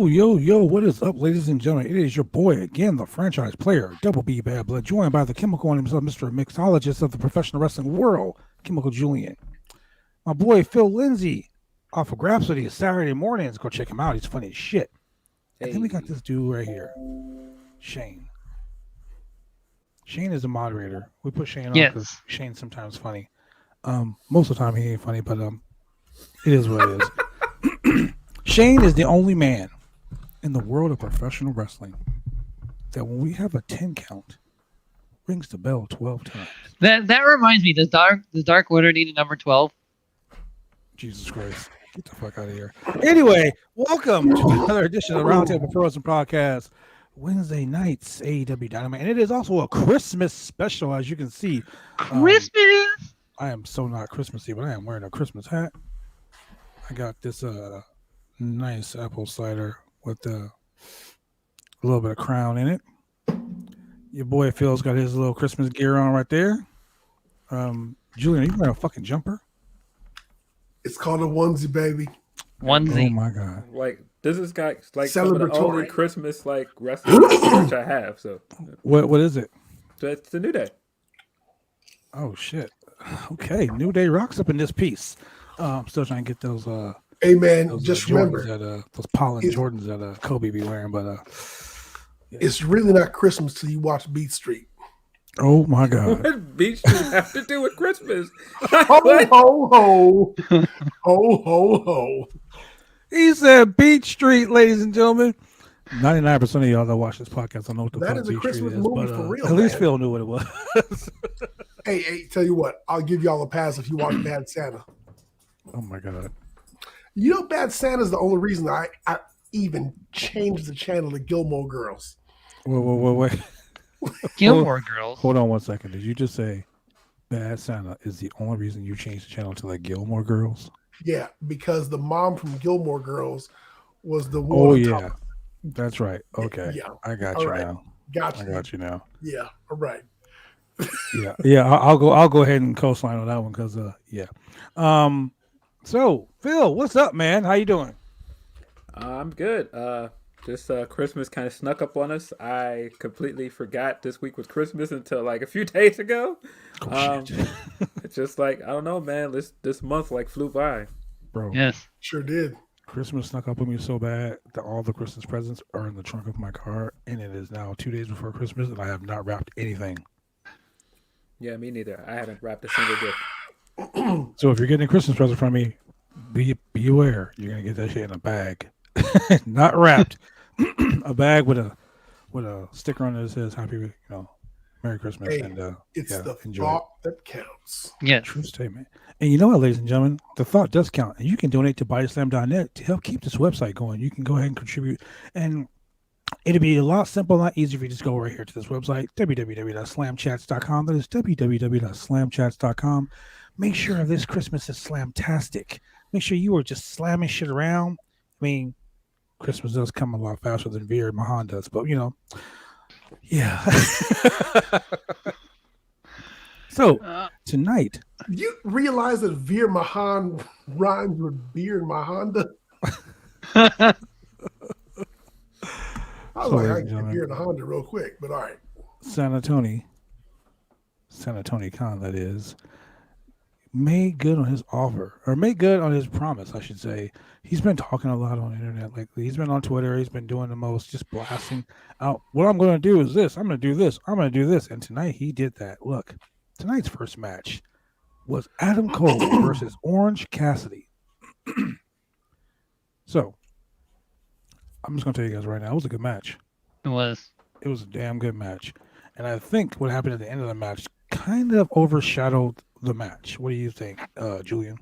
Yo, what is up, ladies and gentlemen? It is your boy again, the franchise player, Double B Bad Blood, joined by the chemical on himself, Mr. Mixologist of the professional wrestling world, Chemical Julian. My boy Phil Lindsay off of Grapsody Saturday mornings. Go check him out. He's funny as shit. And then we got this dude right here, Shane. Shane is a moderator. We put Shane on because Shane's sometimes funny. Most of the time he ain't funny, but it is what it is. Shane is the only man in the world of professional wrestling that when we have a 10 count, rings the bell 12 times. That reminds me, does Dark Order need a number 12? Jesus Christ. Get the fuck out of here. Anyway, welcome to another edition of Roundtable Frozen Podcast. Wednesday nights, AEW Dynamite. And it is also a Christmas special, as you can see. Christmas! I am so not Christmassy, but I am wearing a Christmas hat. I got this nice apple cider with a little bit of crown in it. Your boy Phil's got his little Christmas gear on right there. Julian, are you wearing a fucking jumper? It's called a onesie, baby. Onesie. Oh my god! Like this is got like some of the only Christmas like wrestling merch I have. So what is it? It's the New Day. Oh shit! Okay, New Day rocks up in this piece. I'm still trying to get those. Hey man, those, just remember remember those pollen Jordans that Kobe be wearing, but yeah. It's really not Christmas till you watch Beat Street. Oh my god! What does Beat Street have to do with Christmas? Ho ho ho, ho ho ho. He said Beat Street, ladies and gentlemen. 99% of y'all that watch this podcast don't know what the fuck That is a Beat Christmas Street is, movie but for real. At least man. Phil knew what it was. Hey, tell you what, I'll give y'all a pass if you watch Bad Santa. Oh my god! You know, Bad Santa is the only reason I even changed the channel to Gilmore Girls. Wait. Gilmore Girls. Hold on 1 second. Did you just say Bad Santa is the only reason you changed the channel to like Gilmore Girls? Yeah, because the mom from Gilmore Girls was the one. Oh yeah, that's right. Okay, yeah, I got all you right. now. Got I got you now. Yeah, all right. yeah. I'll go ahead and coastline on that one because yeah. So Phil, what's up, man? How you doing? I'm good. Just Christmas kind of snuck up on us. I completely forgot this week was Christmas until like a few days ago. It's just like I don't know, man. This month like flew by, bro. Yes, sure did. Christmas snuck up on me so bad that all the Christmas presents are in the trunk of my car, and it is now 2 days before Christmas, and I have not wrapped anything. Yeah, me neither. I haven't wrapped a single gift. So if you're getting a Christmas present from me, be aware you're gonna get that shit in a bag, not wrapped. A bag with a sticker on it that says "Happy, Merry Christmas." Hey, and it's the enjoy thought that counts. yeah. True statement. And you know what, ladies and gentlemen, the thought does count, and you can donate to bodyslam.net to help keep this website going. You can go ahead and contribute, and it'll be a lot simpler, a lot easier if you just go right here to this website, www.slamchats.com. That is www.slamchats.com. Make sure this Christmas is slamtastic. Make sure you are just slamming shit around. I mean, Christmas does come a lot faster than Veer Mahan does, but yeah. So tonight, You realize that Veer Mahan rhymes with Beer and Mahonda? I was like, I can get Beer and Honda real quick, but all right. Sanatoni Khan, that is, made good on his offer, or made good on his promise, I should say. He's been talking a lot on the internet lately. He's been on Twitter. He's been doing the most, just blasting out, what I'm going to do is this. I'm going to do this. I'm going to do this. And tonight he did that. Look, tonight's first match was Adam Cole versus Orange Cassidy. So, I'm just going to tell you guys right now, it was a good match. It was. It was a damn good match. And I think what happened at the end of the match kind of overshadowed the match. What do you think, Julian?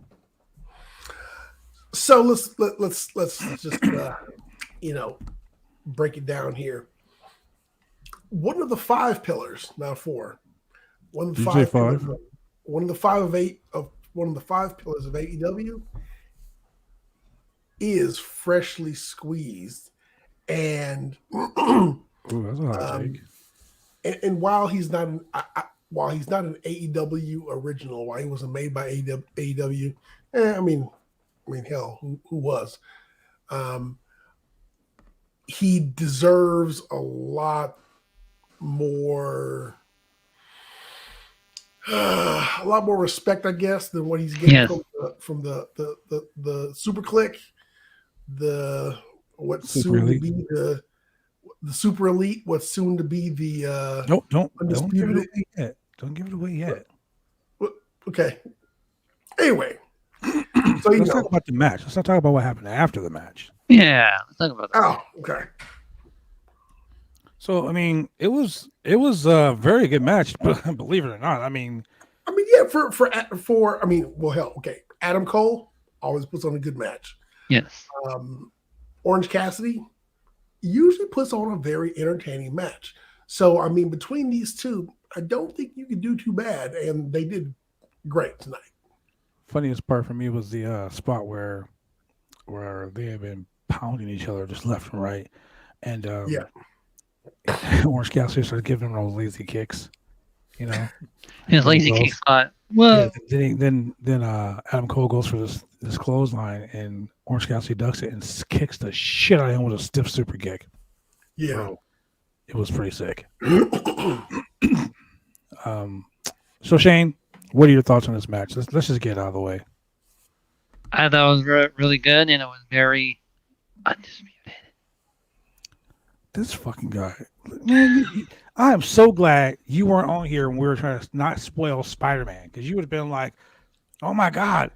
So let's just break it down here. One of the five pillars, not four. One of the five pillars. One of the five pillars of AEW is freshly squeezed, and Ooh, that's a hot take. And while he's not an AEW original, while he wasn't made by AEW, I mean, hell, who was? he deserves a lot more respect, I guess, than what he's getting from the Super Click, what's Super soon Elite. to be the Super Elite, what's soon to be the don't give Undisputed. it away yet. Don't give it away yet. Okay. Anyway, so let's talk about the match. Let's not talk about what happened after the match. Yeah, let's talk about that. Oh, okay. So I mean, it was a very good match, but believe it or not, I mean, yeah, for I mean, well, hell, okay. Adam Cole always puts on a good match. Yes. Orange Cassidy usually puts on a very entertaining match. So I mean, between these two, I don't think you could do too bad, and they did great tonight. Funniest part for me was the spot where they had been pounding each other just left and right, and Orange Cassidy started giving him those lazy kicks, you know. His lazy kick spot. Whoa. Yeah, then Adam Cole goes for this clothesline, and Orange Cassidy ducks it and kicks the shit out of him with a stiff super kick. Yeah, bro, it was pretty sick. So Shane, what are your thoughts on this match? Let's just get it out of the way. I thought it was really good, and it was very undisputed. This fucking guy, man! I am so glad you weren't on here when we were trying to not spoil Spider-Man, because you would have been like, "Oh my god,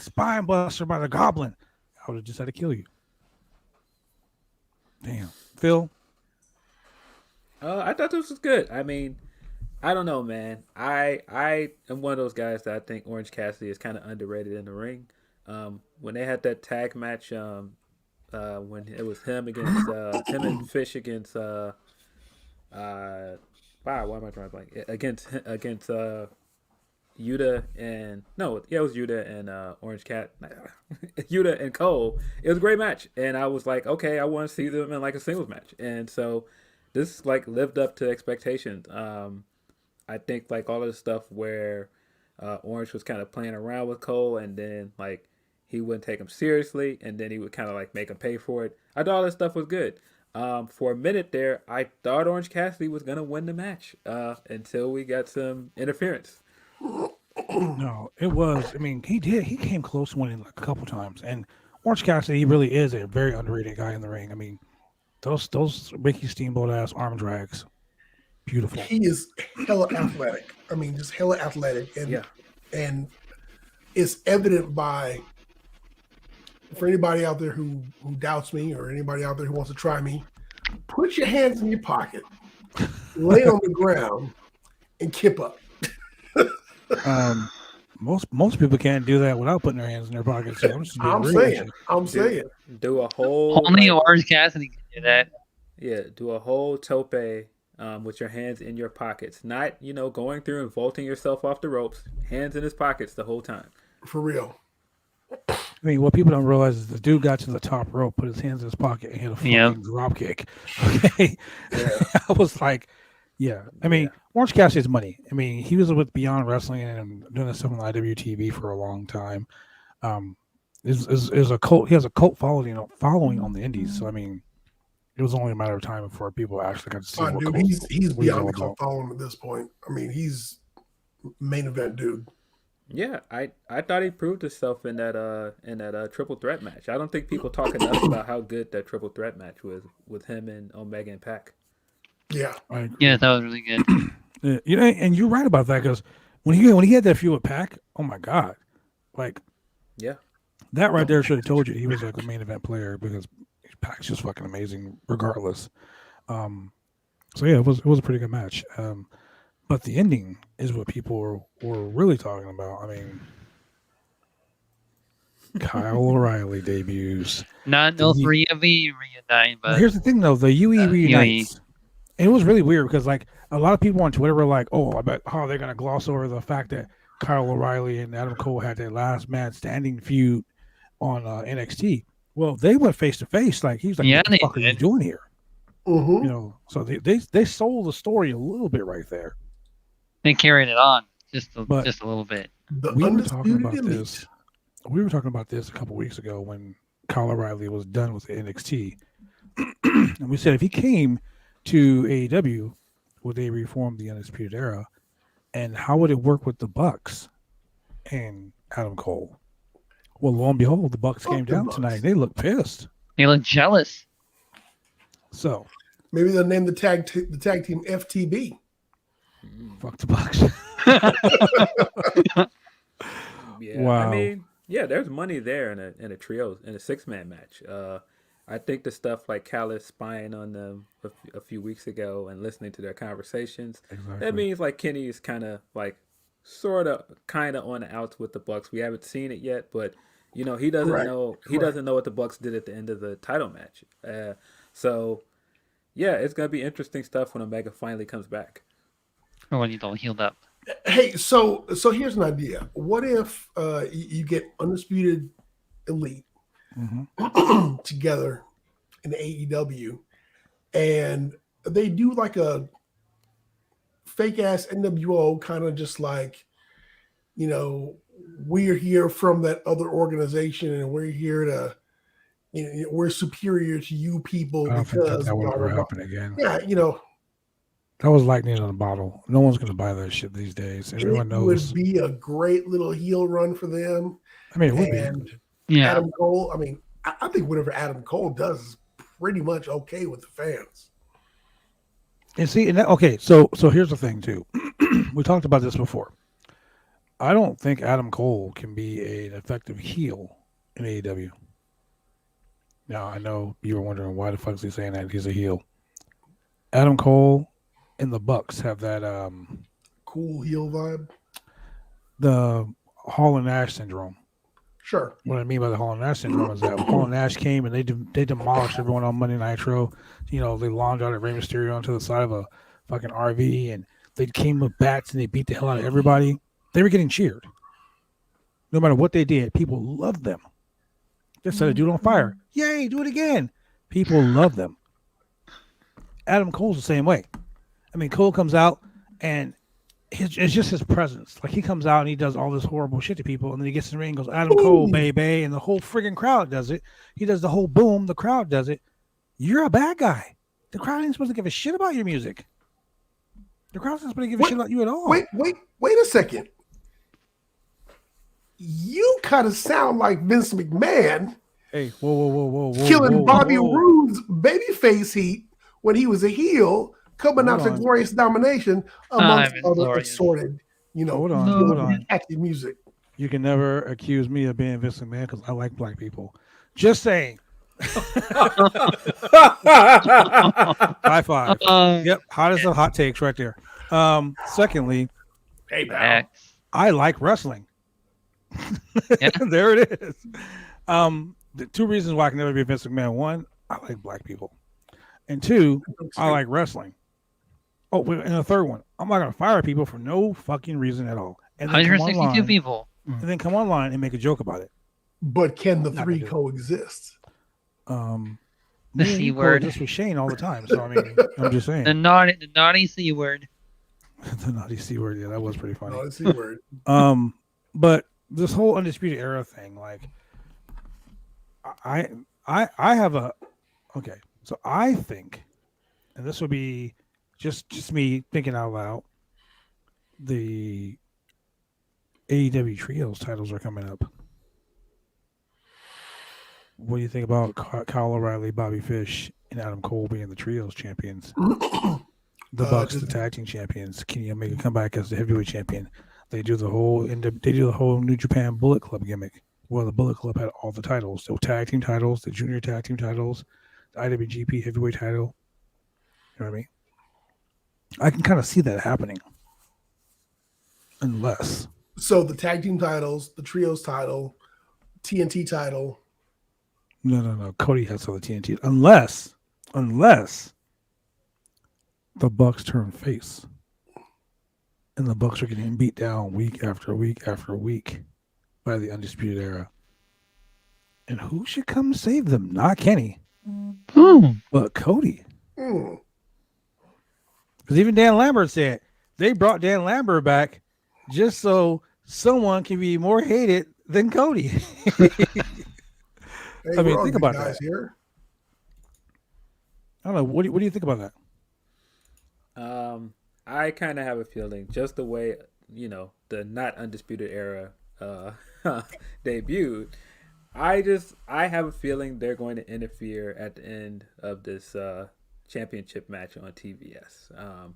Spine Buster by the Goblin." I would have just had to kill you. Damn, Phil. I thought this was good. I mean, I don't know, man. I am one of those guys that I think Orange Cassidy is kind of underrated in the ring. When they had that tag match, when it was him against him and Fish against wow, why am I trying to blank? Against Yuta and it was Yuta and Orange Cat, Yuta and Cole. It was a great match, and I was like, okay, I want to see them in like a singles match, and so this like lived up to expectations. I think like all of the stuff where Orange was kind of playing around with Cole, and then like he wouldn't take him seriously, and then he would kind of like make him pay for it. I thought all that stuff was good. For a minute there, I thought Orange Cassidy was gonna win the match until we got some interference. No, it was. I mean, he did. He came close to winning like a couple times, and Orange Cassidy, he really is a very underrated guy in the ring. I mean, those Ricky Steamboat ass arm drags, beautiful. He is hella athletic. I mean, just hella athletic, and it's evident by, for anybody out there who doubts me or anybody out there who wants to try me, put your hands in your pocket, lay on the ground, and kip up. Most people can't do that without putting their hands in their pockets. So I'm saying. Do a whole only Orange Cassidy can do that. Yeah, do a whole tope with your hands in your pockets, not going through and vaulting yourself off the ropes. Hands in his pockets the whole time. For real. I mean, what people don't realize is the dude got to the top rope, put his hands in his pocket, and hit a fucking drop kick. Okay, I was like, yeah. I mean, Orange Cassidy's money. I mean, he was with Beyond Wrestling and doing this stuff on IWTV for a long time. Is a cult. He has a cult following on the Indies. So I mean, it was only a matter of time before people actually got to see. Dude, he's beyond the cult following at this point. I mean, he's main event dude. Yeah, I thought he proved himself in that triple threat match. I don't think people talk enough about how good that triple threat match was with him and Omega and Pac. Yeah, that was really good. And you're right about that, because when he had that feud with Pac, oh my god, like that right there should have told you he was like a main event player, because Pac's just fucking amazing regardless. So yeah, it was a pretty good match. But the ending is what people were really talking about. I mean, Kyle O'Reilly debuts. Not no 3 of E reunite, but here's the thing though, the UE reunites. And it was really weird because like a lot of people on Twitter were like, "Oh, I bet they're gonna gloss over the fact that Kyle O'Reilly and Adam Cole had their last man standing feud on NXT." Well, they went face to face. Like he's like, "What the fuck are you doing here?" Mm-hmm. So they sold the story a little bit right there. They carried it on just a little bit. We were talking about this a couple weeks ago when Kyle O'Reilly was done with the NXT. and we said if he came to AEW, would they reform the Undisputed Era, and how would it work with the Bucks and Adam Cole? Well, lo and behold, the Bucks came down tonight. They look pissed. They look jealous. So maybe they'll name the tag team FTB. Fuck the Bucks. Yeah, Wow. I mean, yeah, there's money there in a trio in a 6-man match. I think the stuff like Callis spying on them a few weeks ago and listening to their conversations, that means like Kenny is kind of like kind of on the outs with the Bucks. We haven't seen it yet, but he doesn't know he doesn't know what the Bucks did at the end of the title match. So yeah, it's gonna be interesting stuff when Omega finally comes back. Or when you don't heal up. Hey, so here's an idea. What if you get Undisputed Elite together in AEW, and they do like a fake ass NWO kind of just like, we're here from that other organization and we're here to, we're superior to you people I don't think because that would blah, ever blah, blah. happen again. Yeah, That was lightning in a bottle. No one's going to buy that shit these days. Everyone it knows. would be a great little heel run for them. I mean, it would And be. Yeah. Adam Cole, I mean, I think whatever Adam Cole does is pretty much okay with the fans. And see, okay, so here's the thing too. We talked about this before. I don't think Adam Cole can be an effective heel in AEW. Now, I know you were wondering why the fuck is he saying that he's a heel. Adam Cole and the Bucks have that Cool heel vibe. the Hall and Nash syndrome. Sure. What I mean by the Hall and Nash syndrome is that Hall and Nash came and they demolished everyone on Monday Nitro. They launched out at Rey Mysterio onto the side of a fucking RV, and they came with bats and they beat the hell out of everybody. They were getting cheered. No matter what they did, people loved them. Just set a dude on fire. Yay, do it again. People love them. Adam Cole's the same way. I mean, Cole comes out and it's just his presence. Like, he comes out and he does all this horrible shit to people, and then he gets in the ring and goes, Adam Cole, baby, and the whole friggin' crowd does it. He does the whole boom, the crowd does it. You're a bad guy. The crowd ain't supposed to give a shit about your music. The crowd's not supposed to give a shit about you at all. Wait a second. You kind of sound like Vince McMahon. Hey, whoa, killing Bobby Roode's babyface heat when he was a heel, coming out to Glorious Domination amongst other assorted, hold on. active music. You can never accuse me of being Vince McMahon because I like black people. Just saying. High five. Yep, hottest of hot takes right there. Secondly, hey, man. I like wrestling. Yeah. There it is. The two reasons why I can never be Vince McMahon: one, I like black people, and two, I like wrestling. Oh, and the third one, I'm not gonna fire people for no fucking reason at all. And then 162 people. And then come online and make a joke about it. But can the three coexist? The C you word. coexist with Shane all the time. So I mean, I'm just saying. The naughty C word. The naughty C word. Yeah, that was pretty funny. Naughty C word. But this whole Undisputed Era thing, like, I have a okay. So I think, and this would be just me thinking out loud, the AEW Trios titles are coming up. What do you think about Kyle O'Reilly, Bobby Fish, and Adam Cole being the Trios champions? The Bucks, the tag team champions. Kenny Omega come back as the heavyweight champion. They do the whole New Japan Bullet Club gimmick. Well, the Bullet Club had all the titles: the tag team titles, the junior tag team titles, the IWGP heavyweight title. You know what I mean? I can kind of see that happening, unless. So the tag team titles, the trios title, TNT title. No. Cody has all the TNT. Unless the Bucks turn face, and the Bucks are getting beat down week after week after week by the Undisputed Era. And who should come save them? Not Kenny, but Cody. Because even Dan Lambert said they brought Dan Lambert back just so someone can be more hated than Cody. Hey, I mean, think about that. Here. I don't know. What do you think about that? I kind of have a feeling just the way the not undisputed era debuted. I have a feeling they're going to interfere at the end of this championship match on TBS.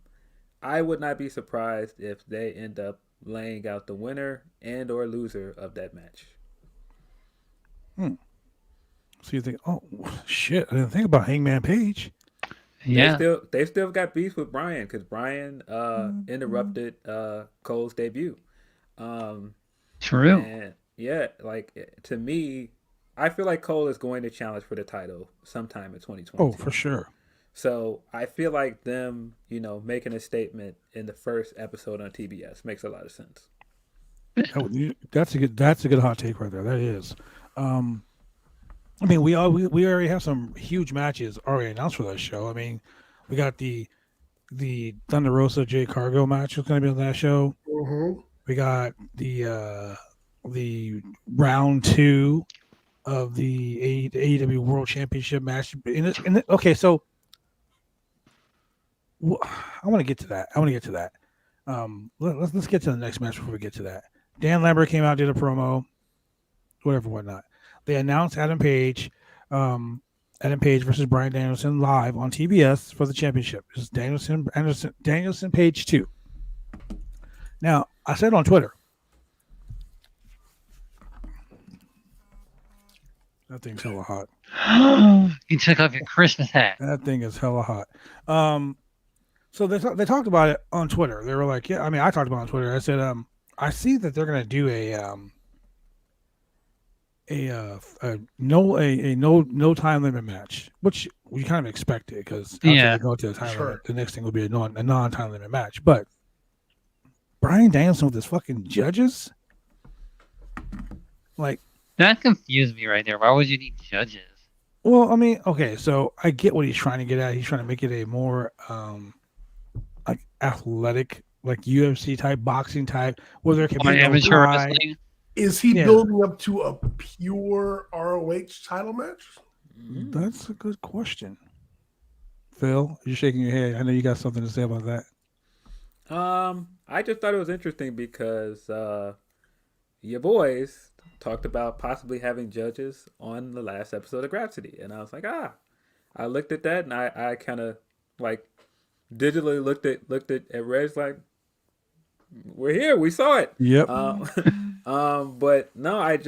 I would not be surprised if they end up laying out the winner and or loser of that match. So you think, oh shit, I didn't think about Hangman Page. Yeah. They still got beef with Brian because Brian interrupted Cole's debut. True. And yeah, like to me, I feel like Cole is going to challenge for the title sometime in 2022. Oh, for sure. So I feel like them, making a statement in the first episode on TBS makes a lot of sense. That's a good hot take right there. That is. I mean, we already have some huge matches already announced for that show. I mean, we got the Thunder Rosa J Cargo match was going to be on that show. Mm-hmm. We got the round 2 of the AEW World Championship match. Okay, so I want to get to that. Let's get to the next match before we get to that. Dan Lambert came out, did a promo, whatnot. They announced Adam Page versus Bryan Danielson live on TBS for the championship. This is Danielson Page 2. Now, I said on Twitter, that thing's hella hot. You took off your Christmas hat. That thing is hella hot. So they talked about it on Twitter. They were like, yeah, I mean, I talked about it on Twitter. I said, I see that they're gonna do a no time limit match, which we kind of expected because after they go to the time limit, the next thing will be a non time limit match. But Bryan Danielson with his fucking judges, like that confused me right there. Why would you need judges? Well, I mean, okay, so I get what he's trying to get at. He's trying to make it a more like athletic, like UFC type, boxing type, where there can be amateur wrestling. Is he building up to a pure ROH title match? That's a good question. Phil, you're shaking your head. I know you got something to say about that. I just thought it was interesting because your boys talked about possibly having judges on the last episode of Grapsity, and I was like, I looked at that and I kind of like digitally looked at Reg like, we're here, we saw it. Yep. But no, I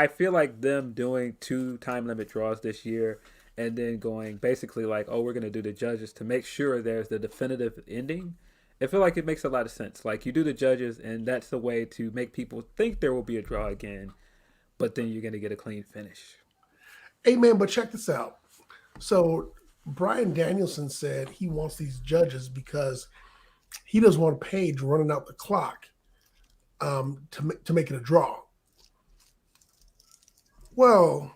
feel like them doing 2 time limit draws this year and then going basically like, oh, we're going to do the judges to make sure there's the definitive ending. I feel like it makes a lot of sense. Like you do the judges and that's the way to make people think there will be a draw again, but then you're going to get a clean finish. Hey man, but check this out. So Bryan Danielson said he wants these judges because he doesn't want Page running out the clock to make it a draw. Well,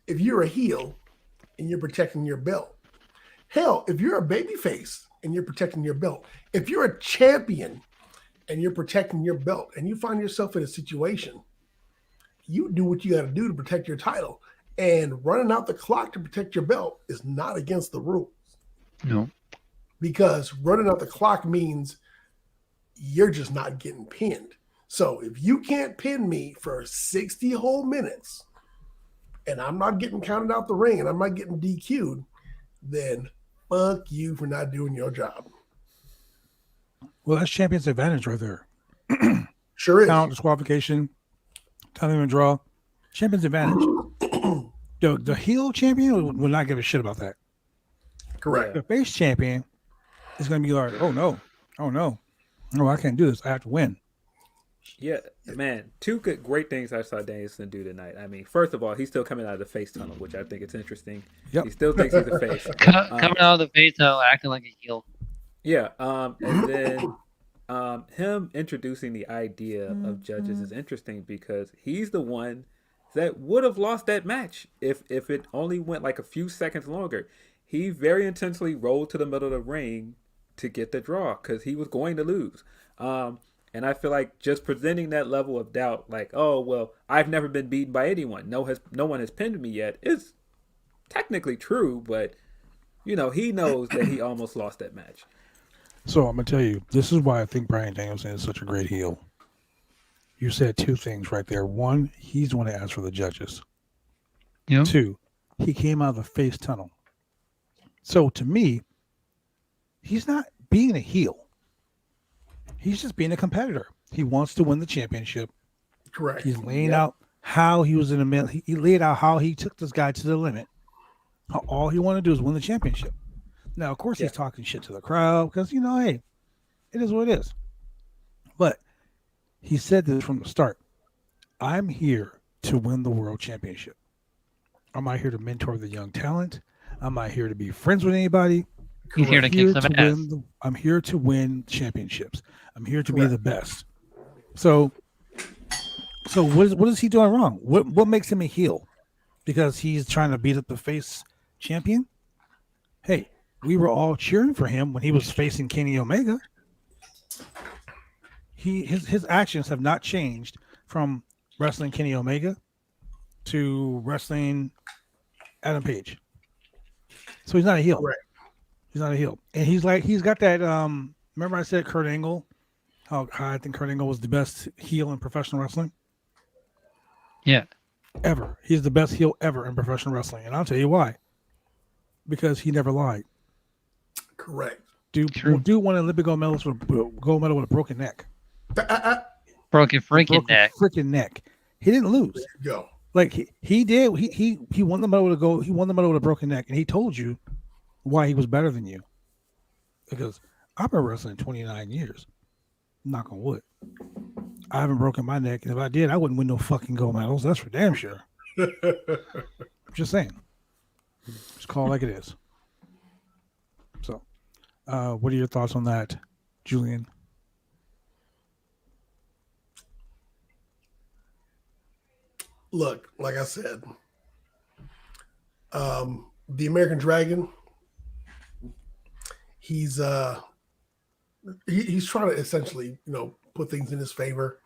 if you're a heel and you're protecting your belt, hell, if you're a babyface and you're protecting your belt, if you're a champion and you're protecting your belt and you find yourself in a situation, you do what you got to do to protect your title. And running out the clock to protect your belt is not against the rules. No. Because running out the clock means you're just not getting pinned. So if you can't pin me for 60 whole minutes and I'm not getting counted out the ring and I'm not getting DQ'd, then fuck you for not doing your job. Well, that's champion's advantage right there. Sure is. Count, disqualification, time limit draw. Champion's advantage. The heel champion will not give a shit about that. Correct. The face champion is going to be like, oh no, I can't do this. I have to win. Yeah, man, 2 great things I saw Danielson do tonight. I mean, first of all, he's still coming out of the face tunnel, which I think is interesting. Yep. He still thinks he's a face. Coming out of the face tunnel, acting like a heel. Yeah, and then him introducing the idea of judges is interesting because he's the one that would have lost that match if it only went like a few seconds longer. He very intentionally rolled to the middle of the ring to get the draw because he was going to lose. And I feel like just presenting that level of doubt, like, oh well, I've never been beaten by anyone. No one has pinned me yet, is technically true, but he knows that he almost lost that match. So I'm gonna tell you, this is why I think Bryan Danielson is such a great heel. You said two things right there. One, he's the one that asked for the judges. Yep. Two, he came out of the face tunnel. So to me, he's not being a heel. He's just being a competitor. He wants to win the championship. Correct. He's laying out how he was in the middle. He laid out how he took this guy to the limit. All he wanted to do is win the championship. Now, of course, he's talking shit to the crowd because, hey, it is what it is. But he said this from the start. I'm here to win the world championship. I'm not here to mentor the young talent. I'm not here to be friends with anybody. He's here to kick some ass. I'm here to win championships. I'm here to be the best. So what is he doing wrong? What makes him a heel? Because he's trying to beat up the face champion? Hey, we were all cheering for him when he was facing Kenny Omega. His actions have not changed from wrestling Kenny Omega to wrestling Adam Page. So he's not a heel. Right. He's not a heel. And he's got that remember I said Kurt Angle? How I think Kurt Angle was the best heel in professional wrestling? Yeah. Ever. He's the best heel ever in professional wrestling. And I'll tell you why. Because he never lied. Correct. Dude won an Olympic gold medal with a broken neck. Broken freaking neck. Freaking neck. He didn't lose. There you go. Like he did. He won the medal with a gold. He won the medal with a broken neck, and he told you why he was better than you. Because I've been wrestling 29 years. Knock on wood. I haven't broken my neck, and if I did, I wouldn't win no fucking gold medals. That's for damn sure. I'm just saying. Just call it like it is. So, what are your thoughts on that, Julian? Look, like I said, the American Dragon, he's trying to essentially, put things in his favor.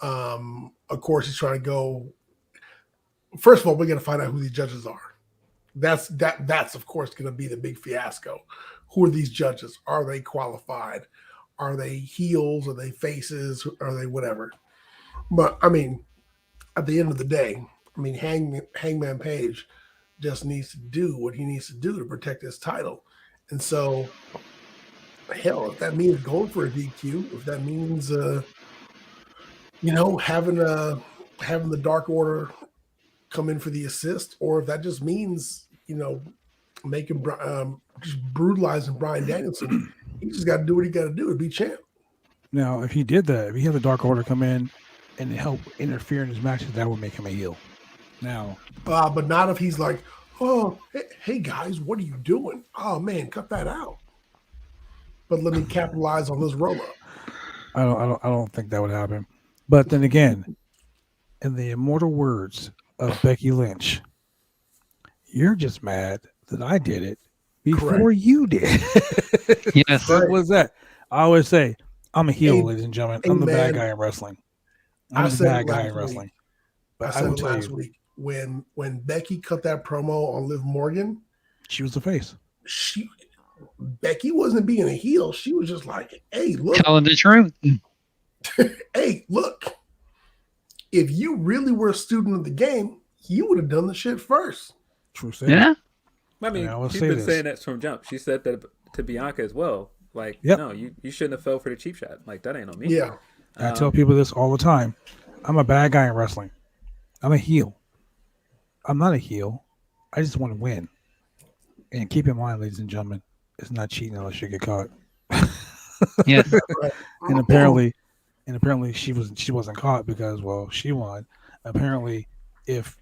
Of course, he's trying to go. First of all, we got to find out who these judges are. That's of course going to be the big fiasco. Who are these judges? Are they qualified? Are they heels? Are they faces? Are they whatever? But I mean, at the end of the day, Hangman Page just needs to do what he needs to do to protect his title. And so, hell, if that means going for a DQ, if that means, having the Dark Order come in for the assist, or if that just means, making just brutalizing Bryan Danielson, he just got to do what he got to do to be champ. Now, if he did that, if he had the Dark Order come in and help interfere in his matches, that would make him a heel. Now, but not if he's like, oh, hey guys, what are you doing? Oh man, cut that out. But let me capitalize on this roll up. I don't think that would happen. But then again, in the immortal words of Becky Lynch, you're just mad that I did it before you did. Yes. What was that? I always say, I'm a heel, ladies and gentlemen. I'm the bad man. guy in wrestling. I I'm the said bad it guy last in wrestling. week. But I I said will it tell last you, week when Becky cut that promo on Liv Morgan, she was the face. Becky wasn't being a heel. She was just like, hey, look. Telling the truth. Hey, look. If you really were a student of the game, you would have done the shit first. True statement. Yeah. I mean, she's been saying that from jump. She said that to Bianca as well. Like, no, you shouldn't have fell for the cheap shot. Like, that ain't on me. Yeah. I tell people this all the time. I'm a bad guy in wrestling. I'm a heel. I'm not a heel. I just want to win. And keep in mind, ladies and gentlemen, it's not cheating unless you get caught. Yes. And apparently she wasn't caught because, well, she won. Apparently, if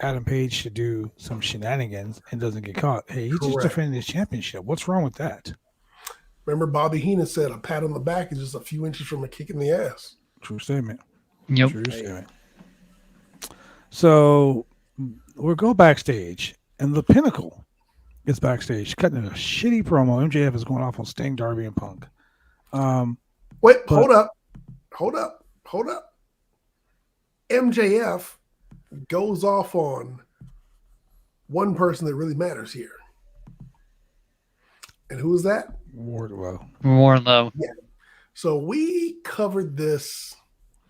Adam Page should do some shenanigans and doesn't get caught, hey, he's just defending his championship. What's wrong with that? Remember, Bobby Heenan said a pat on the back is just a few inches from a kick in the ass. True statement. Yep. True statement. So we'll go backstage, and the Pinnacle is backstage, cutting a shitty promo. MJF is going off on Sting, Darby, and Punk. Wait, hold up. MJF goes off on one person that really matters here. And who is that? Wardlow. Yeah. So we covered this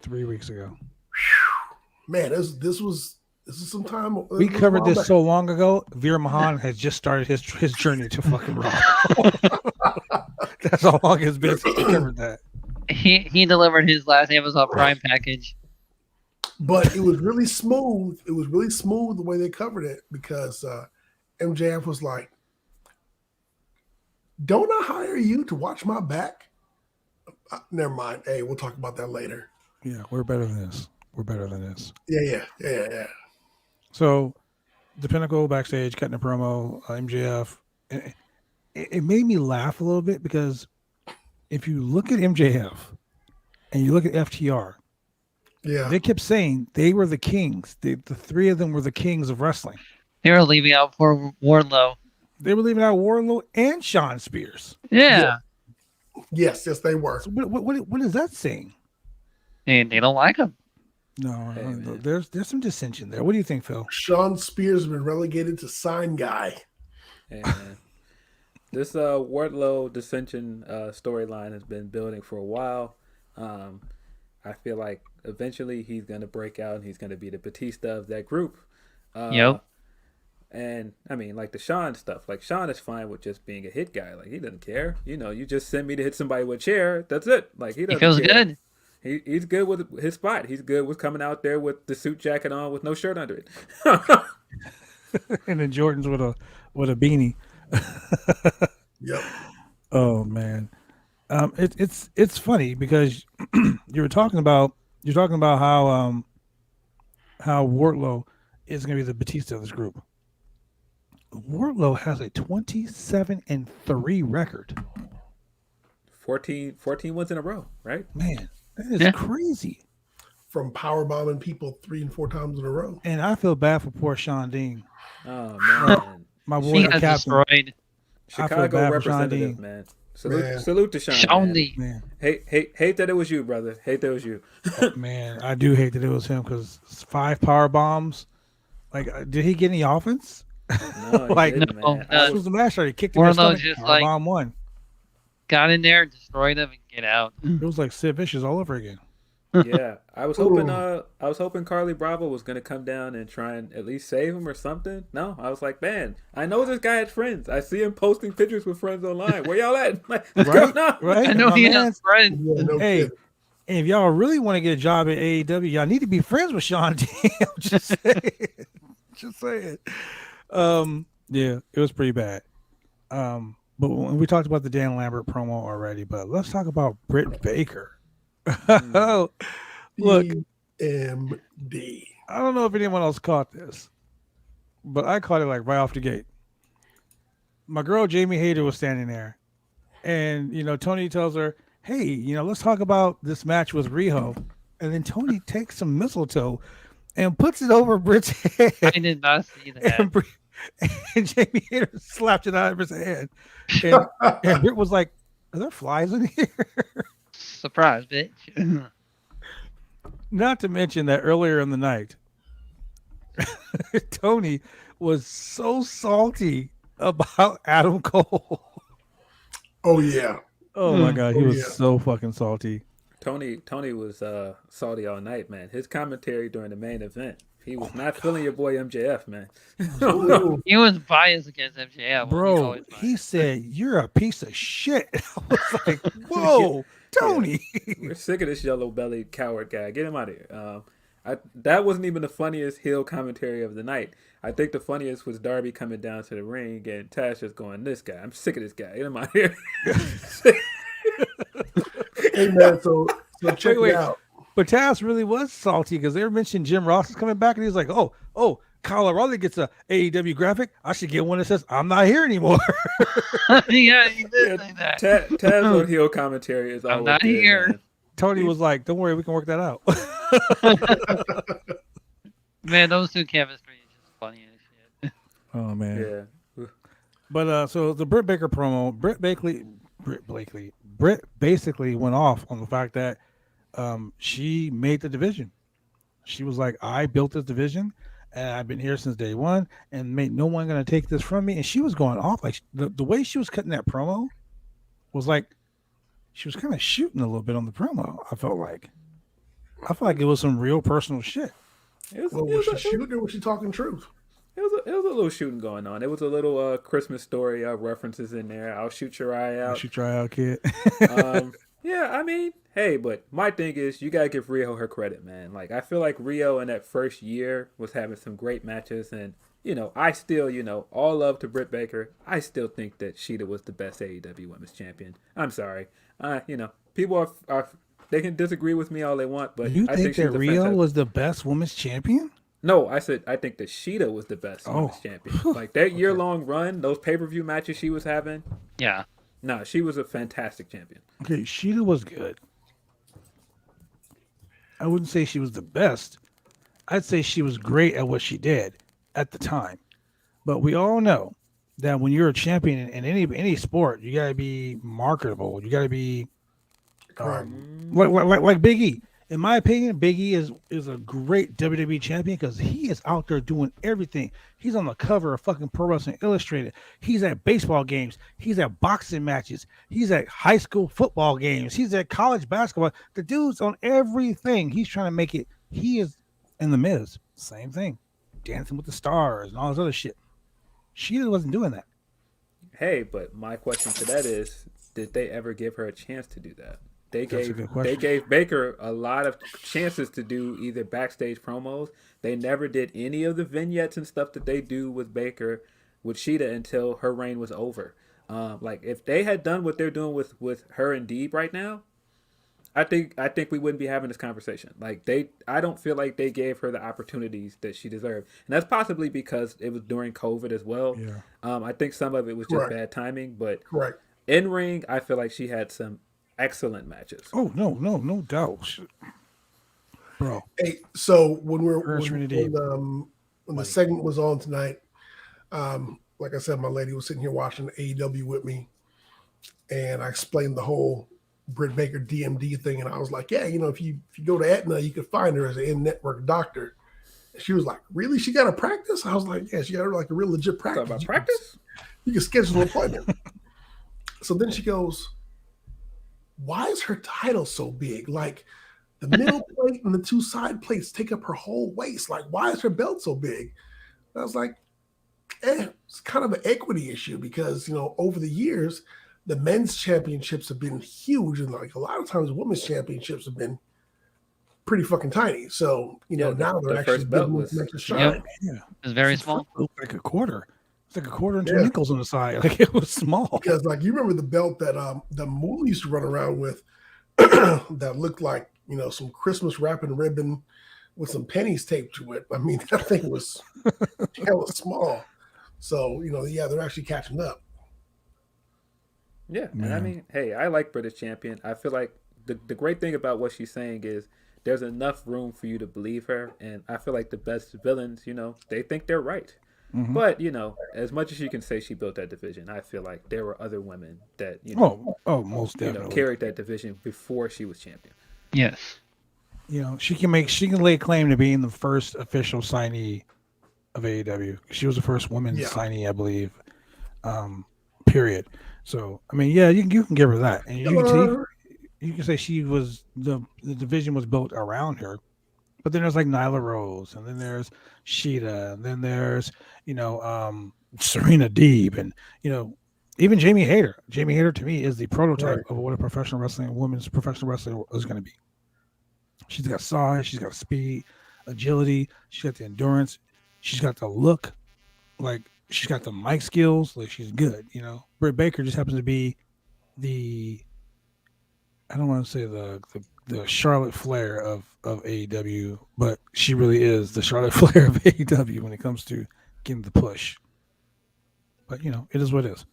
3 weeks ago. Man, this is some time. We covered this so long ago. Veer Mahan has just started his journey to fucking Raw. That's how long it's been since we covered that. He delivered his last Amazon Prime package. But it was really smooth. It was really smooth the way they covered it because MJF was like, "Don't I hire you to watch my back?" Never mind. Hey, we'll talk about that later. Yeah, we're better than this. Yeah. So, the Pinnacle backstage cutting a promo, MJF. It made me laugh a little bit because if you look at MJF and you look at FTR, they kept saying they were the kings. The three of them were the kings of wrestling. They were leaving out for Wardlow. They were leaving out Wardlow and Shawn Spears. Yeah. Yes, they were. So what is that saying? They don't like him. No, there's some dissension there. What do you think, Phil? Shawn Spears has been relegated to sign guy. Hey, man. This Wardlow dissension storyline has been building for a while. I feel like eventually he's going to break out and he's going to be the Batista of that group. Yep. And I mean, like the Shawn stuff, like Shawn is fine with just being a hit guy. Like he doesn't care. You just send me to hit somebody with a chair. That's it. Like he doesn't feels care. good. He's good with his spot. He's good with coming out there with the suit jacket on with no shirt under it. And then Jordan's with a beanie. Yep. Oh man. It's funny because you're talking about how Wardlow is going to be the Batista of this group. Wardlow has a 27-3 record. 14 wins in a row, right? Man, that is crazy. From powerbombing people 3 and 4 times in a row. And I feel bad for poor Sean Dean. Oh man, my boy, He got Captain. destroyed. Chicago representative, man. Salute to Sean. Sean Dean. Man. Hate that it was you, brother. Hate that it was you. Man, I do hate that it was him because 5 power bombs. Like, did he get any offense? No, Like, didn't, no, man. This was the match. He kicked him in the Wardlow stomach. just Power bomb won. Got in there, destroyed him, and get out. It was like Sid Vicious all over again. Yeah, I was hoping Carly Bravo was gonna come down and try and at least save him or something. No, I was like, man, I know this guy had friends. I see him posting pictures with friends online. Where y'all at? Like, what's going on? Right? I know My he man, has friends. Yeah, no Hey, kidding. and if y'all really want to get a job at AEW, y'all need to be friends with Sean Dean. Just saying. Yeah, it was pretty bad. But when we talked about the Dan Lambert promo already, but let's talk about Britt Baker. Oh, look, MD. I don't know if anyone else caught this, but I caught it like right off the gate. My girl Jamie Hayter was standing there, and Tony tells her, "Hey, let's talk about this match with Riho," and then Tony takes some mistletoe and puts it over Britt's head. I did not see that. And Jamie Hayter slapped it out of his head, and Britt was like, "Are there flies in here?" Surprise, bitch. Not to mention that earlier in the night, Tony was so salty about Adam Cole. Oh yeah. Oh my God, he Oh, was yeah. so fucking salty. Tony was salty all night, man. His commentary during the main event, he was not feeling your boy MJF, man. Ooh. He was biased against MJF. Bro, he said, "You're a piece of shit." I was like, "Whoa, Tony." We're sick of this yellow-bellied coward guy. Get him out of here. That wasn't even the funniest heel commentary of the night. I think the funniest was Darby coming down to the ring and Tash just going, "This guy, I'm sick of this guy. Get him out of here." Hey man, so check Wait. it out. But Taz really was salty because they mentioned Jim Ross is coming back, and he's like, "Oh, Colorado gets a AEW graphic. I should get one that says I'm not here anymore." Yeah, he did say that. Taz on heel commentary is always not good, here. man. Tony was like, "Don't worry, we can work that out." Man, those two chemistry is just funny as shit. Oh man. Yeah. But so the Britt Baker promo, Britt Britt basically went off on the fact that she made the division. She was like, I built this division and I've been here since day one and made no one going to take this from me. And she was going off. Like the way she was cutting that promo was like, she was kind of shooting a little bit on the promo. I felt like it was some real personal shit. Was she shooting or was she talking truth? It was a little shooting going on. It was a little Christmas story references in there. I'll shoot your eye out. Shoot your eye out, kid. Yeah, I mean, hey, but my thing is you gotta give Rio her credit, man. Like I feel like Rio in that first year was having some great matches, and I still, all love to Britt Baker. I still think that Sheeta was the best AEW Women's Champion. I'm sorry, people are they can disagree with me all they want, but You I think that Rio was the best women's champion? No, I said I think that Sheeta was the best women's champion. Like that year-long run, those pay-per-view matches she was having. Yeah. No, she was a fantastic champion. Okay, Sheeta was good. I wouldn't say she was the best. I'd say she was great at what she did at the time. But we all know that when you're a champion in any sport, you gotta be marketable. You gotta be like Big E. In my opinion, Big E is a great WWE champion because he is out there doing everything. He's on the cover of fucking Pro Wrestling Illustrated. He's at baseball games. He's at boxing matches. He's at high school football games. He's at college basketball. The dude's on everything. He's trying to make it. He is in the Miz. Same thing. Dancing with the Stars and all this other shit. She wasn't doing that. Hey, but my question to that is, did they ever give her a chance to do that? They gave Baker a lot of chances to do either backstage promos. They never did any of the vignettes and stuff that they do with Baker, with Sheeta until her reign was over. Like if they had done what they're doing with her and Deeb right now, I think we wouldn't be having this conversation. Like I don't feel like they gave her the opportunities that she deserved, and that's possibly because it was during COVID as well. Yeah. I think some of it was just bad timing, but Correct. in ring, I feel like she had some excellent matches. Oh no doubt, bro. Hey, so when the segment was on tonight, like I said, my lady was sitting here watching AEW with me, and I explained the whole Britt Baker DMD thing, and I was like, yeah, if you go to Aetna, you could find her as an in-network doctor. And she was like, really? She got a practice? I was like, yeah, she got like a real legit practice. Talk about practice? You can schedule an appointment. So then she goes, why is her title so big? Like the middle plate and the two side plates take up her whole waist. Like, why is her belt so big? And I was like, it's kind of an equity issue because, over the years, the men's championships have been huge. And like a lot of times women's championships have been pretty fucking tiny. So, now they're actually big to shine. Yeah. It's very small. Like a quarter. It's like a quarter and 2 nickels on the side. Like it was small. Because like you remember the belt that the Mool used to run around with that looked like some Christmas wrapping ribbon with some pennies taped to it. I mean that thing was hella small. So they're actually catching up. Yeah, and I mean, hey, I like British champion. I feel like the great thing about what she's saying is there's enough room for you to believe her, and I feel like the best villains, they think they're right. Mm-hmm. But as much as you can say she built that division, I feel like there were other women that most definitely carried that division before she was champion. Yes, she can lay claim to being the first official signee of AEW. She was the first woman signee, I believe. Period. So I mean, yeah, you can give her that, and you can say she was the division was built around her. But then there's like Nyla Rose, and then there's Sheeta, and then there's Serena Deeb, and even Jamie Hayter. Jamie Hayter to me is the prototype of what a women's professional wrestler is going to be. She's got size, she's got speed, agility, she's got the endurance, she's got the look, like she's got the mic skills, like she's good. Britt Baker just happens to be I don't want to say the Charlotte Flair of AEW, but she really is the Charlotte Flair of AEW when it comes to getting the push. But it is what it is.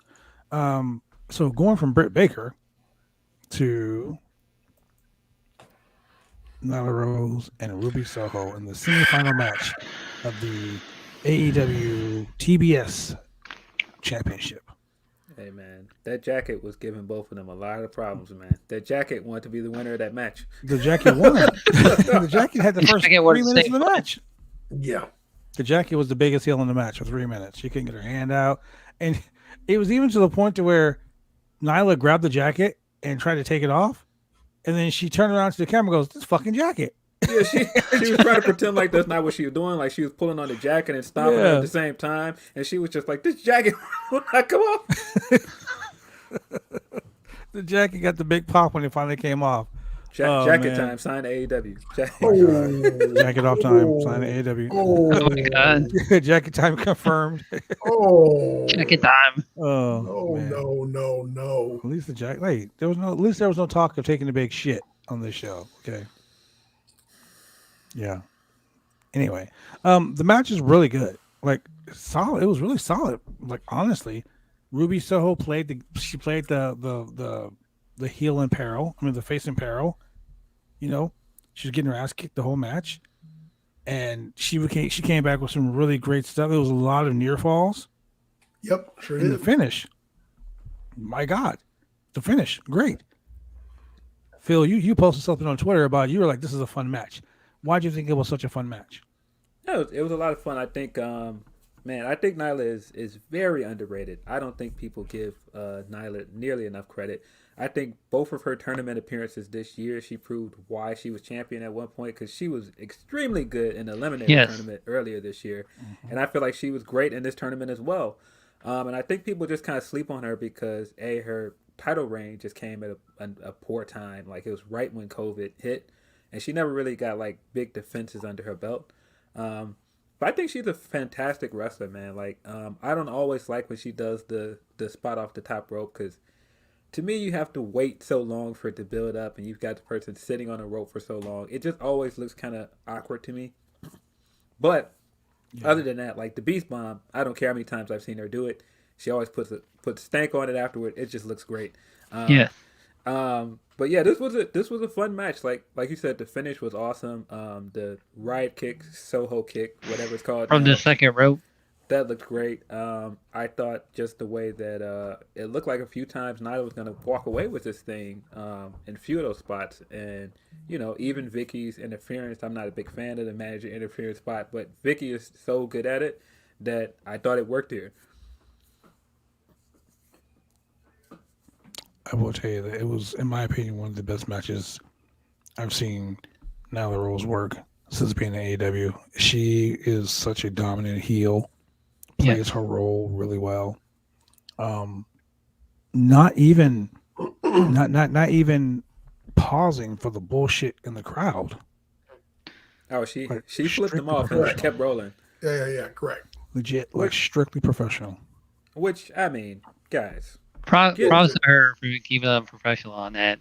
So going from Britt Baker to Nyla Rose and Ruby Soho in the semifinal match of the AEW TBS Championship. Hey man, that jacket was giving both of them a lot of problems, man. That jacket wanted to be the winner of that match. The jacket won. The jacket had the first 3 minutes of the match. Yeah. The jacket was the biggest heel in the match for 3 minutes. She couldn't get her hand out. And it was even to the point to where Nyla grabbed the jacket and tried to take it off. And then she turned around to the camera and goes, this fucking jacket. Yeah, she was trying to pretend like that's not what she was doing. Like she was pulling on the jacket and stopping at the same time. And she was just like, this jacket will not come off. The jacket got the big pop when it finally came off. Jacket time, sign to AEW. Jacket off time, sign to AEW. Oh my god. Jacket time confirmed. Jacket time. No. At least the jacket. Wait, there was no talk of taking a big shit on this show. Okay. Yeah. Anyway, the match is really good. Like solid. It was really solid. Like honestly, Ruby Soho played the heel in peril. I mean the face in peril. You know, she was getting her ass kicked the whole match, and she came back with some really great stuff. There was a lot of near falls. Yep, sure in did. The finish. My God, the finish, great. Phil, you posted something on Twitter about you were like, this is a fun match. Why do you think it was such a fun match? No, it was a lot of fun. I think, I think Nyla is very underrated. I don't think people give Nyla nearly enough credit. I think both of her tournament appearances this year, she proved why she was champion at one point because she was extremely good in the Eliminator tournament earlier this year. Mm-hmm. And I feel like she was great in this tournament as well. And I think people just kind of sleep on her because, her title reign just came at a poor time. Like, it was right when COVID hit. And she never really got, like, big defenses under her belt. But I think she's a fantastic wrestler, man. Like, I don't always like when she does the spot off the top rope because to me, you have to wait so long for it to build up, and you've got the person sitting on a rope for so long. It just always looks kind of awkward to me. But other than that, like the Beast Bomb, I don't care how many times I've seen her do it. She always puts stank on it afterward. It just looks great. But yeah, this was a fun match. Like you said, the finish was awesome. The riot kick, Soho kick, whatever it's called, from the second rope. That looked great. I thought just the way that it looked like a few times Nyla was going to walk away with this thing in a few of those spots. And, even Vicky's interference, I'm not a big fan of the manager interference spot, but Vicky is so good at it that I thought it worked here. I will tell you that it was, in my opinion, one of the best matches I've seen Nyla Rose work since being in AEW. She is such a dominant heel. Plays her role really well. Not even pausing for the bullshit in the crowd. Oh, she flipped them off and kept rolling. Yeah, correct. Legit, like strictly professional. Which, I mean, guys. Props to her for keeping them professional on that.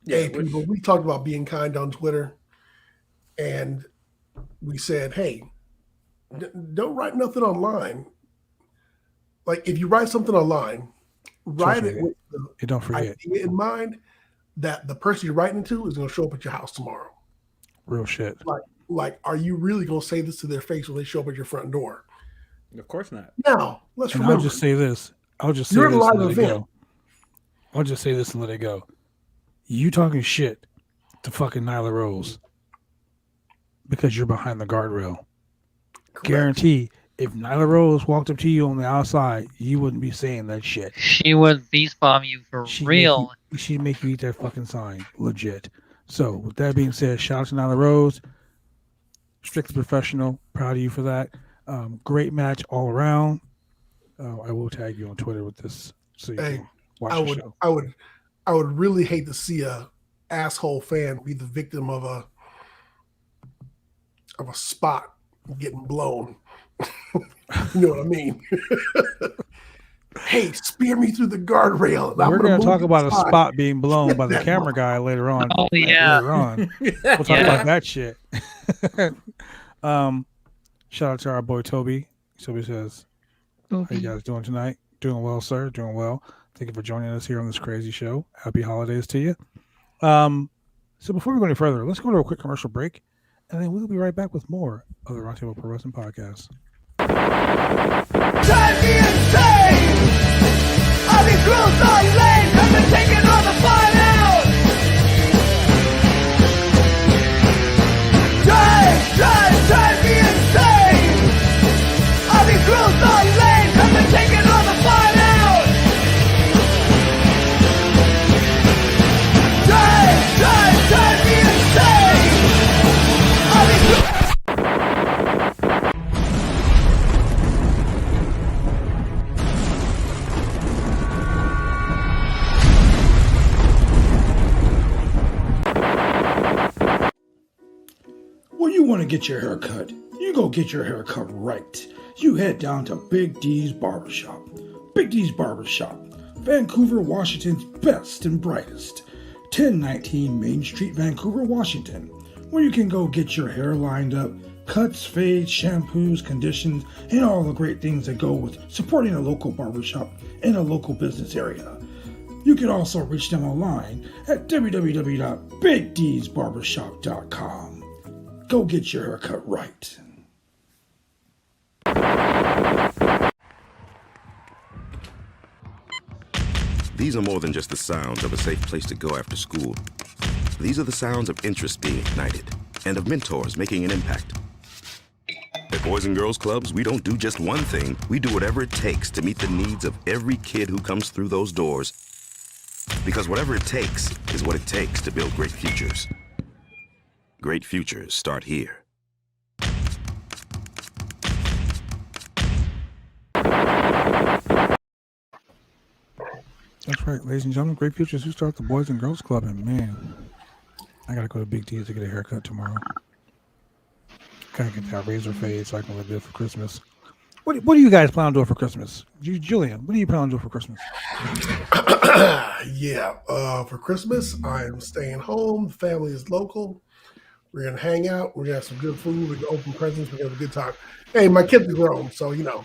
Hey, people, we talked about being kind on Twitter, and we said, hey, don't write nothing online. Like, if you write something online, write it with the idea in mind that the person you're writing to is going to show up at your house tomorrow. Real shit. Like, are you really going to say this to their face when they show up at your front door? Of course not. Now, let's remember. I'll just say this. I'll just say this and let it go. I'll just say this and let it go. You talking shit to fucking Nyla Rose because you're behind the guardrail. Correct. Guarantee if Nyla Rose walked up to you on the outside, you wouldn't be saying that shit. She would beast bomb you for real. She'd make you eat that fucking sign. Legit. So with that being said, shout out to Nyla Rose. Strictly professional. Proud of you for that. Great match all around. I will tag you on Twitter with this so you can watch the show. I would really hate to see a asshole fan be the victim of a spot getting blown. You know what I mean? Hey, spear me through the guardrail. We're going to talk about a spot being blown by the camera guy later on. Oh yeah. Later on. We'll talk about that shit. Shout out to our boy Toby. Toby says, how you guys doing tonight? Doing well, sir. Doing well. Thank you for joining us here on this crazy show. Happy holidays to you. So before we go any further, let's go to a quick commercial break, and then we'll be right back with more of the Roundtable Pro Wrestling Podcast. Drive me insane! When you want to get your hair cut, you go get your hair cut right. You head down to Big D's Barbershop. Big D's Barbershop, Vancouver, Washington's best and brightest. 1019 Main Street, Vancouver, Washington, where you can go get your hair lined up, cuts, fades, shampoos, conditions, and all the great things that go with supporting a local barbershop in a local business area. You can also reach them online at www.bigdsbarbershop.com. Go get your haircut right. These are more than just the sounds of a safe place to go after school. These are the sounds of interest being ignited and of mentors making an impact. At Boys and Girls Clubs, we don't do just one thing. We do whatever it takes to meet the needs of every kid who comes through those doors. Because whatever it takes is what it takes to build great futures. Great futures start here. That's right, ladies and gentlemen. Great futures who start the Boys and Girls Club. And man, I gotta go to Big D's to get a haircut tomorrow. Gotta get that razor fade so I can look good for Christmas. What do you guys plan on doing for Christmas? Julian, what do you plan on doing for Christmas? For Christmas, I am staying home. The family is local. We're going to hang out. We're going to have some good food. We're going to open presents. We're going to have a good time. Hey, my kids are grown, so, you know.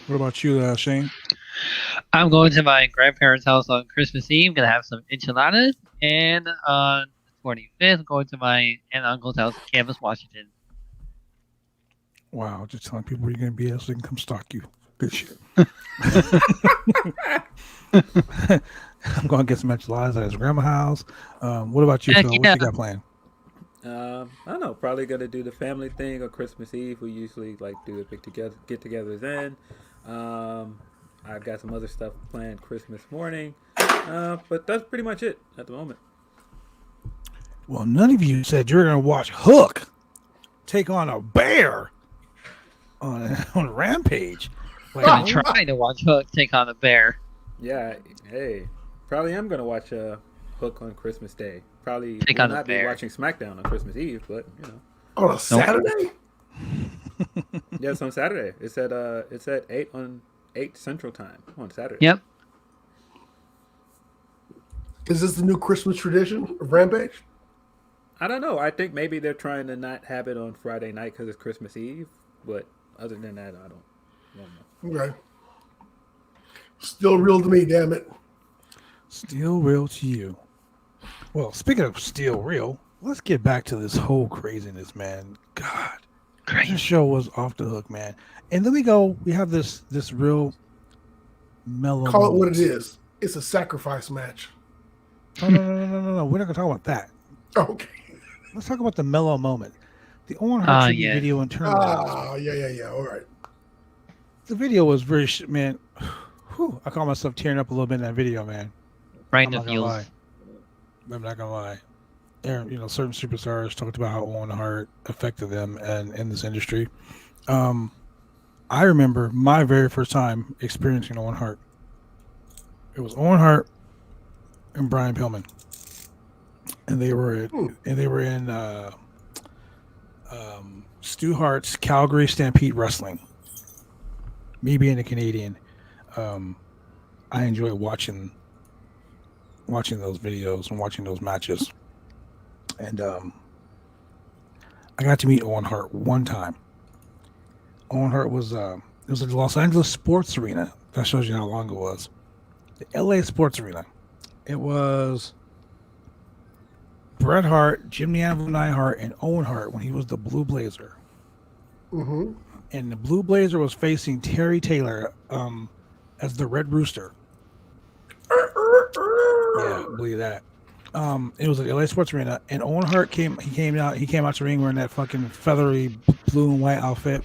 What about you, Shane? I'm going to my grandparents' house on Christmas Eve. Gonna have some enchiladas, and on the 25th, I'm going to my aunt and uncle's house in Camas, Washington. Wow, just telling people where you're going to be so they can come stalk you. Good shit. I'm going to get some enchiladas at his grandma's house. What about you, Phil? What you got planned? I don't know. Probably gonna do the family thing on Christmas Eve. We usually like do a big get-together then. I've got some other stuff planned Christmas morning, but that's pretty much it at the moment. Well, none of you said you were going to watch Hook take on a bear on Rampage. Like, I'm trying to watch Hook take on a bear. Yeah, hey, probably am gonna watch Hook on Christmas Day. Probably take will on not a bear. Be watching SmackDown on Christmas Eve, but you know. On a Saturday? Yeah, it's on Saturday. It's at 8 Central Time on Saturday. Yep. Is this the new Christmas tradition of Rampage? I don't know. I think maybe they're trying to not have it on Friday night because it's Christmas Eve. But other than that, I don't know. Okay. Still real to me, damn it. Still real to you. Well, speaking of still real, let's get back to this whole craziness, man. God. This show was off the hook, man. And then we have this real mellow. Call it what it is. It's a sacrifice match. No. We're not going to talk about that. Okay. Let's talk about the mellow moment. The Owen Hart video in terms of. Yeah. All right. The video was very, man. Whew, I caught myself tearing up a little bit in that video, man. Right in the feels. I'm not going to lie. Certain superstars talked about how Owen Hart affected them and in this industry. I remember my very first time experiencing Owen Hart. It was Owen Hart and Brian Pillman, and they were in Stu Hart's Calgary Stampede Wrestling. Me being a Canadian, I enjoy watching those videos and watching those matches. And I got to meet Owen Hart one time. Owen Hart was it was at the Los Angeles Sports Arena. That shows you how long it was. The LA Sports Arena. It was Bret Hart, Jim the Anvil Neidhart, and Owen Hart when he was the Blue Blazer. Mm-hmm. And the Blue Blazer was facing Terry Taylor as the Red Rooster. Yeah, believe that. It was at the LA Sports Arena, and Owen Hart came out to the ring wearing that fucking feathery blue and white outfit,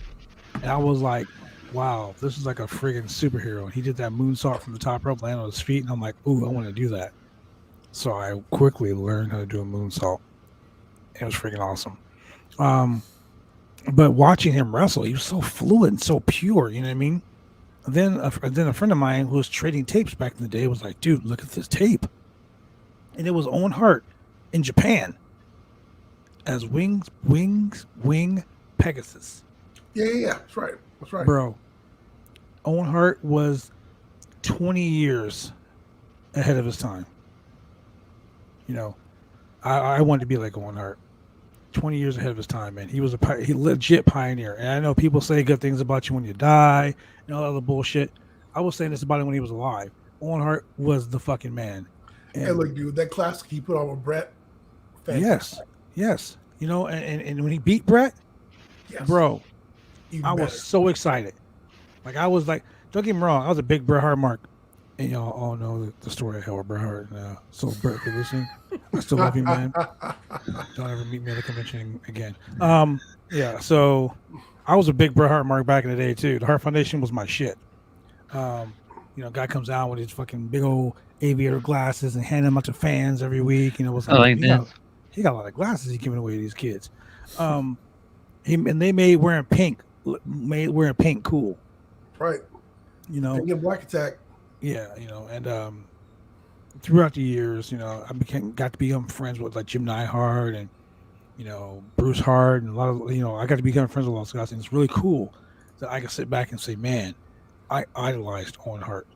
and I was like, wow, this is like a friggin' superhero. And he did that moonsault from the top rope, landed on his feet, and I'm like, ooh, I want to do that. So I quickly learned how to do a moonsault. It was freaking awesome. But watching him wrestle, he was so fluid and so pure. You know what I mean? Then a friend of mine who was trading tapes back in the day was like, dude, look at this tape. And it was Owen Hart in Japan as Wing Pegasus. Yeah. That's right. Bro, Owen Hart was 20 years ahead of his time. You know, I wanted to be like Owen Hart. 20 years ahead of his time, man. He was he legit pioneer. And I know people say good things about you when you die and all that other bullshit. I was saying this about him when he was alive. Owen Hart was the fucking man. And look, dude, that classic he put on with Brett. Fantastic. Yes. You know, and when he beat Brett, bro, I was so excited. Like, I was like, don't get me wrong, I was a big Bret Hart mark. And y'all all know the story of hell with Bret Hart. So, Bret, if you're listening, I still love you, man. Don't ever meet me at a convention again. Yeah, so I was a big Bret Hart mark back in the day, too. The Hart Foundation was my shit. You know, guy comes out with his fucking big old aviator glasses and handing them out to fans every week. You know, he got a lot of glasses he's giving away to these kids. And they made wearing pink cool. Right. You know, Pink and Black Attack. Yeah, you know, and throughout the years, you know, I got to become friends with like Jim Neidhart and, you know, Bruce Hart and a lot of, you know, I got to become friends with all those guys, and it's really cool that I can sit back and say, man, I idolized Owen Hart.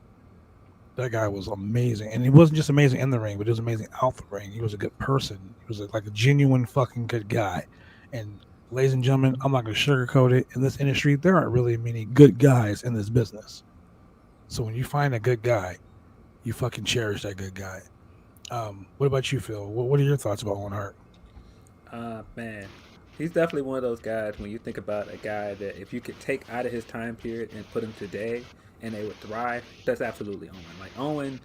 That guy was amazing, and he wasn't just amazing in the ring, but he was amazing out the ring. He was a good person. He was like a genuine fucking good guy. And ladies and gentlemen, I'm not going to sugarcoat it. In this industry, there aren't really many good guys in this business. So when you find a good guy, you fucking cherish that good guy. What about you, Phil? What are your thoughts about Owen Hart? Man, he's definitely one of those guys when you think about a guy that if you could take out of his time period and put him today and they would thrive, that's absolutely Owen. Like Owen,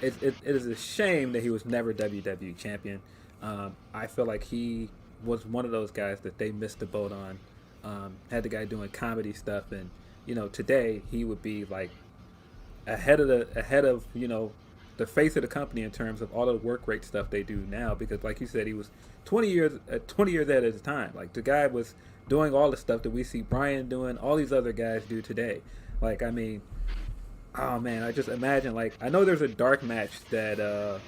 it is a shame that he was never WWE champion. I feel like he was one of those guys that they missed the boat on. Had the guy doing comedy stuff, and you know, today he would be like ahead of you know, the face of the company in terms of all the work rate stuff they do now, because like you said, he was 20 years ahead of his time. Like the guy was doing all the stuff that we see Brian doing, all these other guys do today. Like, I mean, oh man, I just imagine, like, I know there's a dark match that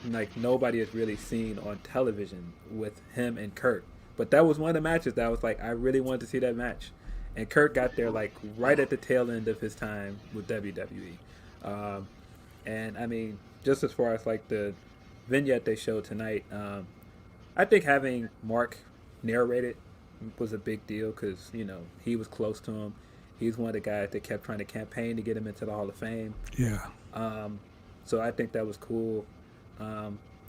like nobody has really seen on television with him and Kurt, but that was one of the matches that I was like, I really wanted to see that match. And Kurt got there like right at the tail end of his time with WWE. And I mean, just as far as like the vignette they showed tonight, I think having Mark narrate it was a big deal because, you know, he was close to him. He's one of the guys that kept trying to campaign to get him into the Hall of Fame. Yeah. So I think that was cool.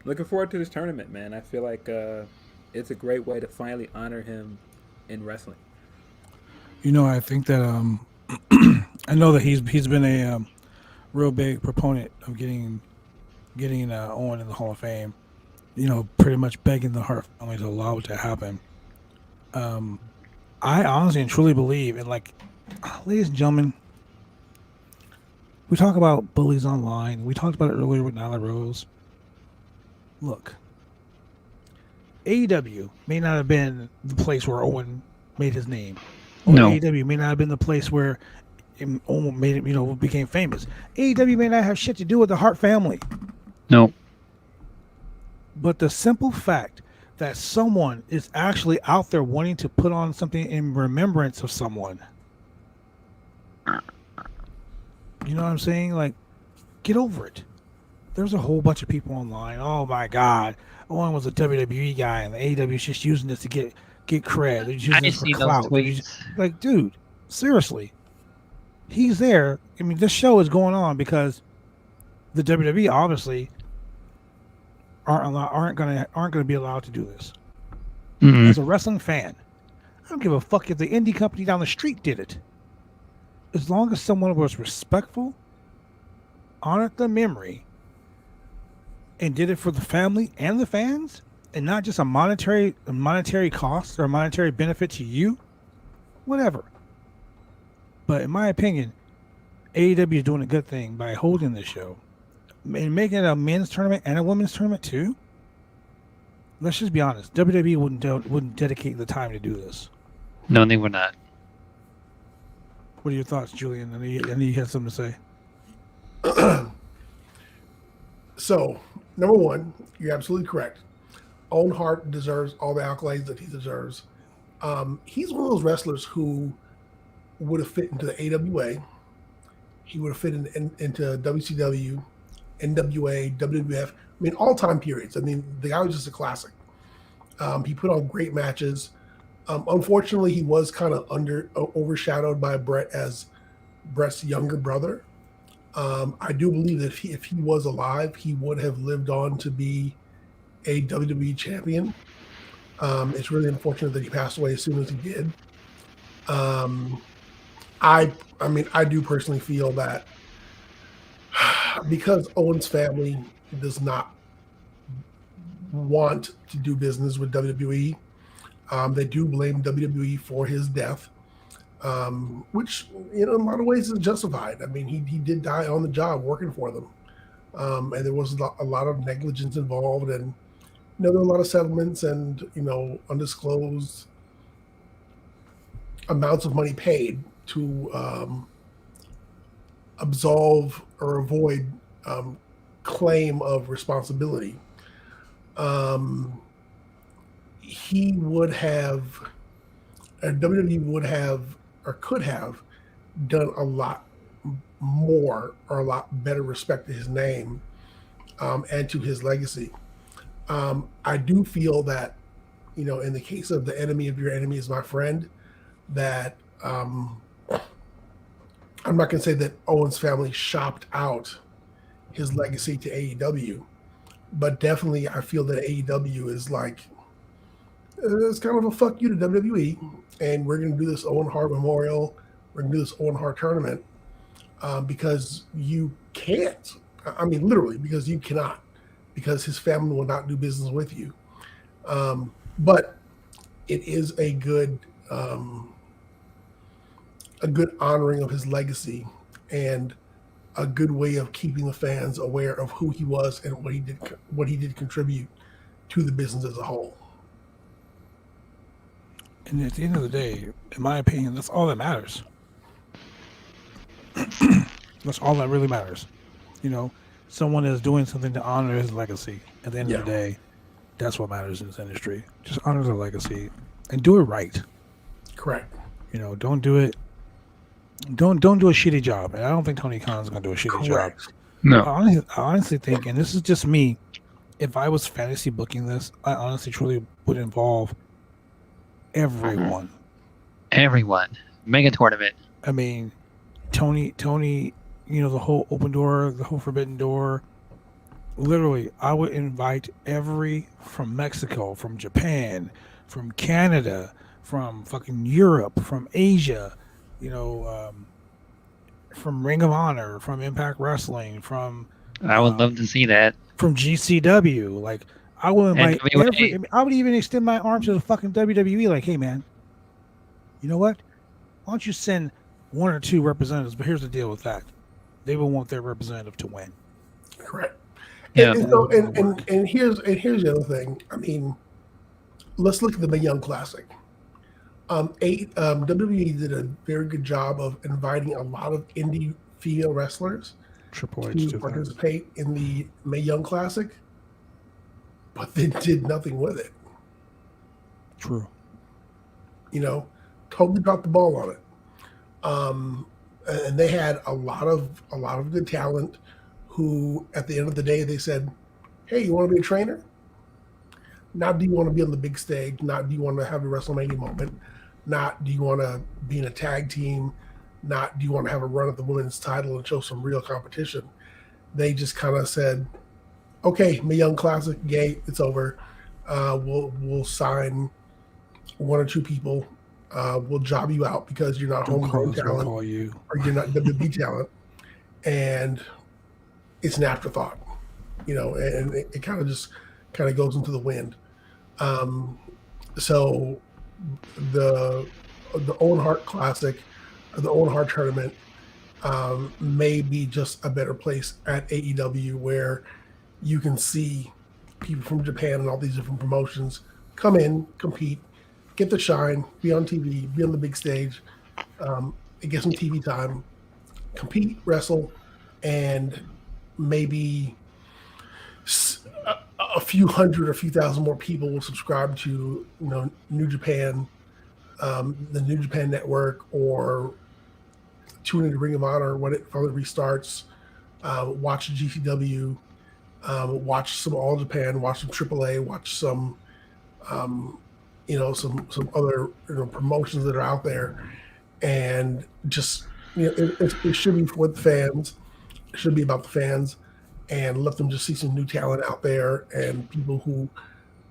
Looking forward to this tournament, man. I feel like it's a great way to finally honor him in wrestling. You know, I think that I know that he's been a real big proponent of getting Owen in the Hall of Fame. You know, pretty much begging the Hart family to allow it to happen. I honestly and truly believe, and like, ladies and gentlemen, we talk about bullies online. We talked about it earlier with Nyla Rose. Look, AEW may not have been the place where Owen made his name. No. AEW may not have been the place where Owen made it, you know, became famous. AEW may not have shit to do with the Hart family. No. But the simple fact that someone is actually out there wanting to put on something in remembrance of someone. You know what I'm saying? Like, get over it. There's a whole bunch of people online. Oh my God, Owen was a WWE guy, and the AEW is just using this to get cred. They're using this for clout. Like, dude, seriously, he's there. I mean, this show is going on because the WWE obviously aren't gonna be allowed to do this. Mm-hmm. As a wrestling fan, I don't give a fuck if the indie company down the street did it. as long as someone was respectful, honored the memory, and did it for the family and the fans, and not just a monetary cost or a monetary benefit to you, whatever. But in my opinion, AEW is doing a good thing by holding this show and making it a men's tournament and a women's tournament too. Let's just be honest. WWE wouldn't dedicate the time to do this. No, they would not. What are your thoughts, Julian? I know you had something to say. So, number one, you're absolutely correct. Owen Hart deserves all the accolades that he deserves. He's one of those wrestlers who would have fit into the AWA. He would have fit into WCW, NWA, WWF. I mean, all-time periods. I mean, the guy was just a classic. He put on great matches. Unfortunately, he was kind of overshadowed by Bret as Bret's younger brother. I do believe that if he was alive, he would have lived on to be a WWE champion. It's really unfortunate that he passed away as soon as he did. I do personally feel that because Owen's family does not want to do business with WWE, they do blame WWE for his death, which, in a lot of ways is justified. I mean, he did die on the job working for them. And there was a lot of negligence involved, and there were a lot of settlements and, undisclosed amounts of money paid to absolve or avoid claim of responsibility. He would have, WWE would have, or could have done a lot more or a lot better respect to his name and to his legacy. I do feel that, in the case of the enemy of your enemy is my friend, that I'm not going to say that Owen's family shopped out his legacy to AEW, but definitely I feel that AEW is like, it's kind of a fuck you to WWE, and we're going to do this Owen Hart Memorial, we're going to do this Owen Hart tournament because you can't. I mean, literally, because you cannot, because his family will not do business with you. But it is a good honoring of his legacy and a good way of keeping the fans aware of who he was and what he did contribute to the business as a whole. And at the end of the day, in my opinion, that's all that matters. That's all that really matters. Someone is doing something to honor his legacy. At the end of the day, that's what matters in this industry. Just honor the legacy and do it right. Correct. Don't do it. Don't do a shitty job. And I don't think Tony Khan's going to do a shitty job. No. I honestly think, and this is just me, if I was fantasy booking this, I honestly truly would involve everyone. Everyone. Mega tournament. I mean, Tony, the whole open door, the whole forbidden door. Literally, I would invite from Mexico, from Japan, from Canada, from fucking Europe, from Asia, from Ring of Honor, from Impact Wrestling, from I would love to see that. From GCW. Like, I would invite I would even extend my arm to the fucking WWE. Like, hey man, you know what? Why don't you send one or two representatives? But here's the deal with that: they will want their representative to win. Correct. Yeah. And here's the other thing. I mean, let's look at the Mae Young Classic. WWE did a very good job of inviting a lot of indie female wrestlers Triple H to participate in the Mae Young Classic, but they did nothing with it. True. Totally dropped the ball on it. And they had a lot of good talent who, at the end of the day, they said, hey, you want to be a trainer? Not do you want to be on the big stage? Not do you want to have a WrestleMania moment? Not do you want to be in a tag team? Not do you want to have a run at the women's title and show some real competition? They just kind of said, okay, Mae Young Classic, yay, it's over. We'll sign one or two people will job you out because you're not homegrown talent Call you. or you're not WB talent, and it's an afterthought, and it kind of goes into the wind. So the Owen Hart Classic, or the Owen Hart Tournament, may be just a better place at AEW where you can see people from Japan and all these different promotions come in, compete, get the shine, be on TV, be on the big stage, and get some TV time, compete, wrestle, and maybe a few hundred or a few thousand more people will subscribe to New Japan, the New Japan Network, or tune into Ring of Honor when it restarts, watch GCW, watch some All Japan, watch some AAA, watch some some other promotions that are out there, and just it should be for the fans. It should be about the fans, and let them just see some new talent out there and people who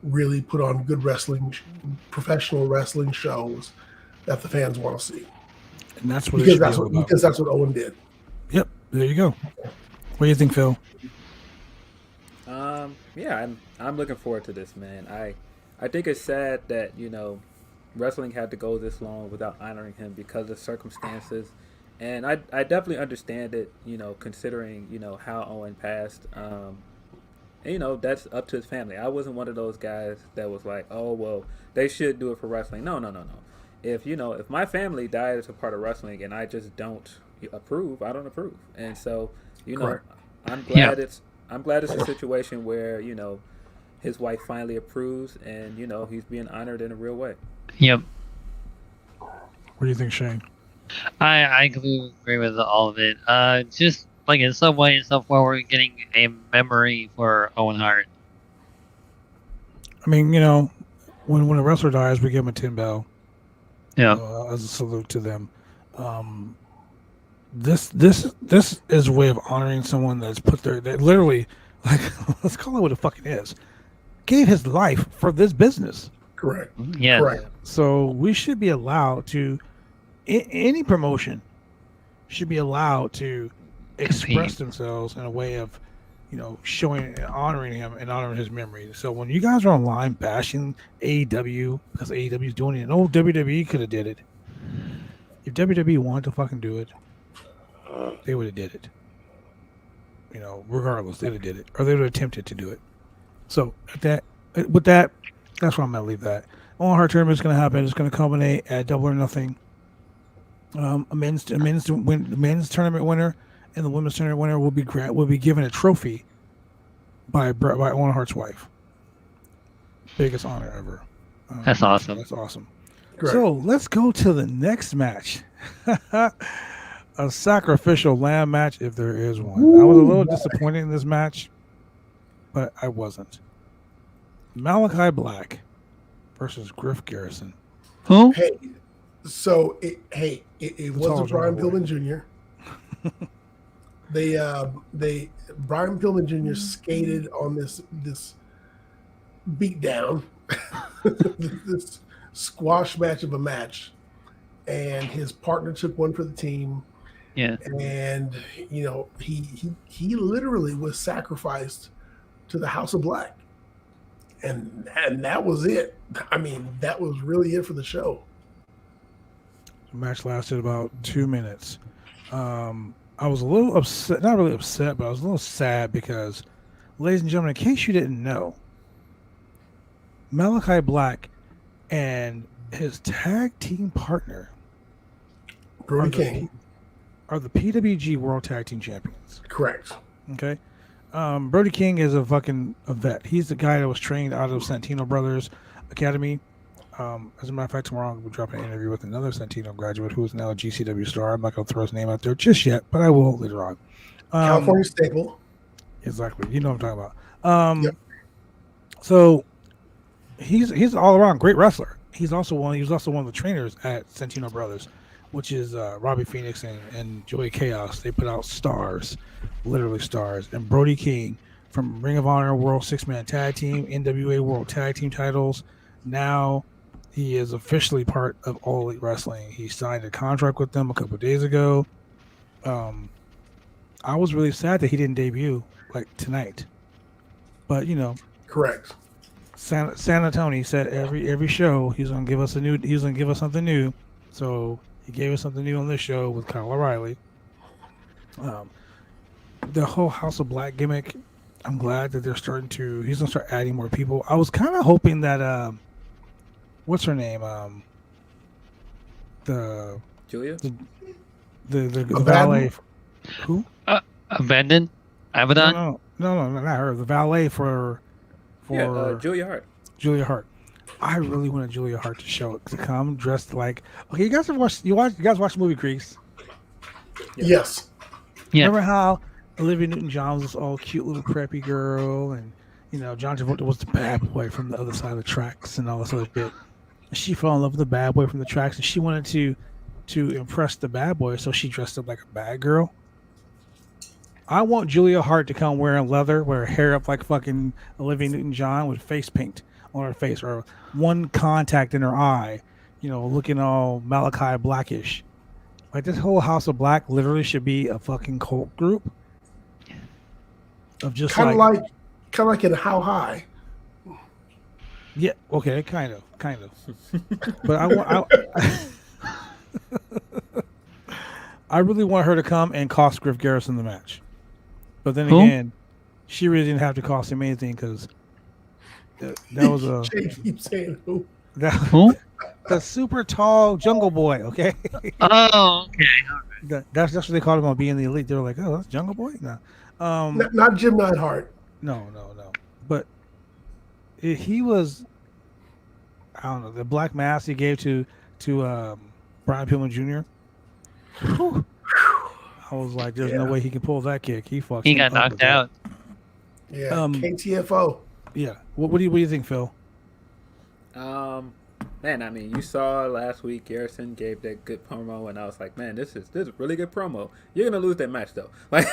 really put on good wrestling, professional wrestling shows that the fans want to see. And that's what because that's what Owen did. Yep, there you go. What do you think, Phil? Yeah, I'm looking forward to this, man. I think it's sad that wrestling had to go this long without honoring him because of circumstances, and I definitely understand it. Considering how Owen passed, and that's up to his family. I wasn't one of those guys that was like, oh well, they should do it for wrestling. No. If my family died as a part of wrestling and I just don't approve, I don't approve. And so Correct. I'm glad it's a situation where his wife finally approves, and he's being honored in a real way. Yep. What do you think, Shane? I completely agree with all of it. Just like in some way and so forth, we're getting a memory for Owen Hart. I mean, when a wrestler dies, we give him a 10 bell. Yeah. As a salute to them. This is a way of honoring someone that's that literally, like, let's call it what it fucking is, gave his life for this business. Correct. Yeah. Correct. So we should be allowed to, any promotion should be allowed to express themselves in a way of, showing and honoring him and honoring his memory. So when you guys are online bashing AEW because AEW is doing it, and WWE could have did it. If WWE wanted to fucking do it, they would have did it. Regardless, they'd have did it, or they would have attempted to do it. So with that, that's where I'm gonna leave that. Owen Hart tournament is gonna happen. It's gonna culminate at Double or Nothing. A men's tournament winner and the women's tournament winner will be given a trophy by Owen Hart's wife. Biggest honor ever. That's awesome. That's awesome. Correct. So let's go to the next match. A sacrificial lamb match, if there is one. I was a little disappointed in this match, but I wasn't. Malachi Black versus Griff Garrison. Who? Hey, so it wasn't Brian Pillman Jr. Brian Pillman Jr. skated on this beat down, this squash match of a match, and his partner took one for the team. Yeah. And he literally was sacrificed to the House of Black. And that was it. I mean, that was really it for the show. The match lasted about 2 minutes. I was a little upset, not really upset, but I was a little sad because, ladies and gentlemen, in case you didn't know, Malachi Black and his tag team partner, Brody King, are the PWG World Tag Team Champions. Correct. Okay. Brody King is a vet. He's the guy that was trained out of Santino Brothers Academy. As a matter of fact, tomorrow we'll drop an interview with another Santino graduate who is now a GCW star. I'm not going to throw his name out there just yet, but I will later on. California staple. Exactly. You know what I'm talking about. Yep. So he's an all-around great wrestler. He was also one of the trainers at Santino Brothers, which is Robbie Phoenix and Joey Chaos. They put out stars, literally stars. And Brody King from Ring of Honor World 6-Man Tag Team, NWA World Tag Team titles, now He is officially part of All Elite Wrestling. He signed a contract with them a couple of days ago. I was really sad that he didn't debut like tonight, but Correct. San Antonio said every show he's gonna give us something new. So he gave us something new on this show with Kyle O'Reilly. The whole House of Black gimmick, I'm glad that he's gonna start adding more people. I was kind of hoping that what's her name? Julia? The valet. Who? Abandon? Abaddon? No, not her. The valet for Julia Hart. Julia Hart. I really wanted Julia Hart to come dressed like. Okay, you guys watch the movie Grease? Yes. Yeah. Remember how Olivia Newton-John was this all cute little preppy girl, and John Travolta was the bad boy from the other side of the tracks and all this other bit. And she fell in love with the bad boy from the tracks, and she wanted to impress the bad boy, so she dressed up like a bad girl. I want Julia Hart to come wearing leather, with her hair up like fucking Olivia Newton-John with face paint on her face, or one contact in her eye, looking all Malachi Blackish. Like, this whole House of Black literally should be a fucking cult group of just kind of like in How High. Yeah, okay, kind of. But I really want her to come and cost Griff Garrison the match. But then again, she really didn't have to cost him anything because that was a. Jay keeps saying who? Who? The super tall Jungle Boy. Okay. Oh, okay. That's what they called him on Being the Elite. They were like, "Oh, that's Jungle Boy." No, not Jim Neidhart. No. But he was. I don't know, the black mass he gave to Brian Pillman Jr. Whew. I was like, there's no way he can pull that kick. He got knocked out. Yeah, KTFO. Yeah. What do you think, Phil? Man, I mean, you saw last week Garrison gave that good promo, and I was like, man, this is a really good promo. You're gonna lose that match though. Like,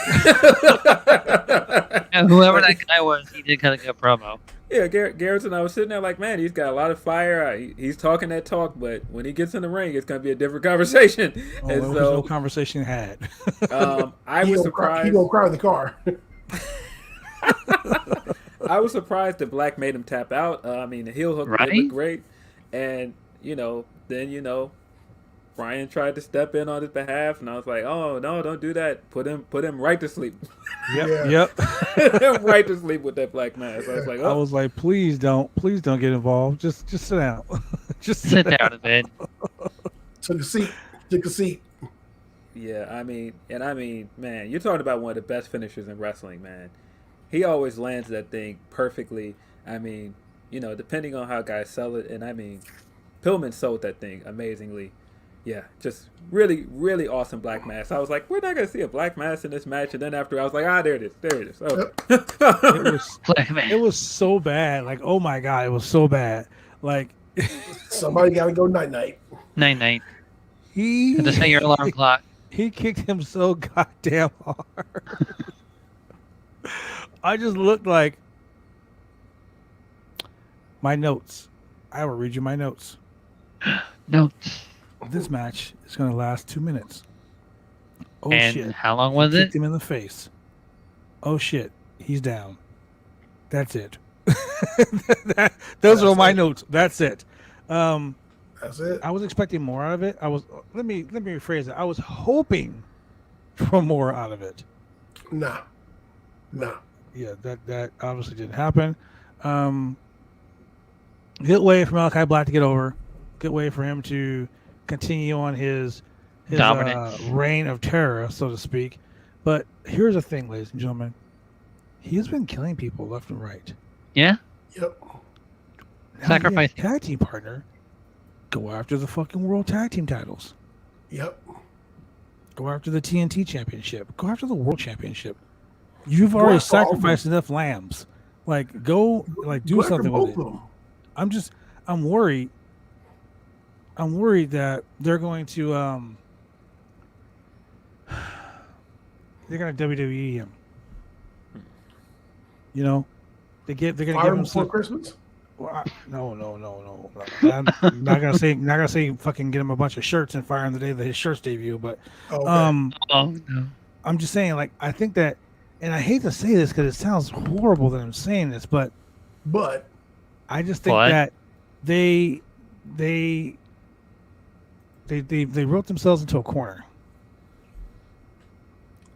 and whoever that guy was, he did kind of good promo. Yeah, Garrison, I was sitting there like, man, he's got a lot of fire. He's talking that talk, but when he gets in the ring, it's going to be a different conversation. There was no conversation had. I was surprised. He gonna cry in the car. I was surprised that Black made him tap out. I mean, the heel hook looked great. And, then, Brian tried to step in on his behalf, and I was like, oh, no, don't do that. Put him right to sleep. Yep. Right to sleep with that black mask. I was like, I was like, please don't get involved. Just sit down. Just sit down a bit. Took a seat. Yeah, I mean, man, you're talking about one of the best finishers in wrestling, man. He always lands that thing perfectly. I mean, depending on how guys sell it, and I mean, Pillman sold that thing amazingly. Yeah, just really, really awesome black mask. I was like, we're not going to see a black mask in this match. And then after, I was like, there it is. Okay. It was so bad. Like, oh my God, it was so bad. Like, somebody got to go night-night. Night-night. To set your alarm clock. He kicked him so goddamn hard. I just looked like my notes. I will read you my notes. Notes. This match is going to last 2 minutes. Oh, and shit. How long was it? Kicked him in the face. Oh, shit. He's down. That's it. Those are my notes. That's it. That's it. I was expecting more out of it. Let me rephrase it. I was hoping for more out of it. Nah. Yeah, that obviously didn't happen. Good way for Malachi Black to get over. Good way for him to continue on his reign of terror, so to speak. But here's the thing, ladies and gentlemen. He's been killing people left and right. Yeah? Yep. Sacrifice. Tag team partner. Go after the fucking world tag team titles. Yep. Go after the TNT championship. Go after the world championship. You've already sacrificed enough lambs. Like, do something with it. I'm worried. I'm worried that they're going to WWE him. They're going to give him before Christmas. No. I'm not gonna say fucking get him a bunch of shirts and fire him the day that his shirts debut, but Okay. Oh no. I'm just saying, like, I think that, and I hate to say this because it sounds horrible that I'm saying this, but I just think What? that they wrote themselves into a corner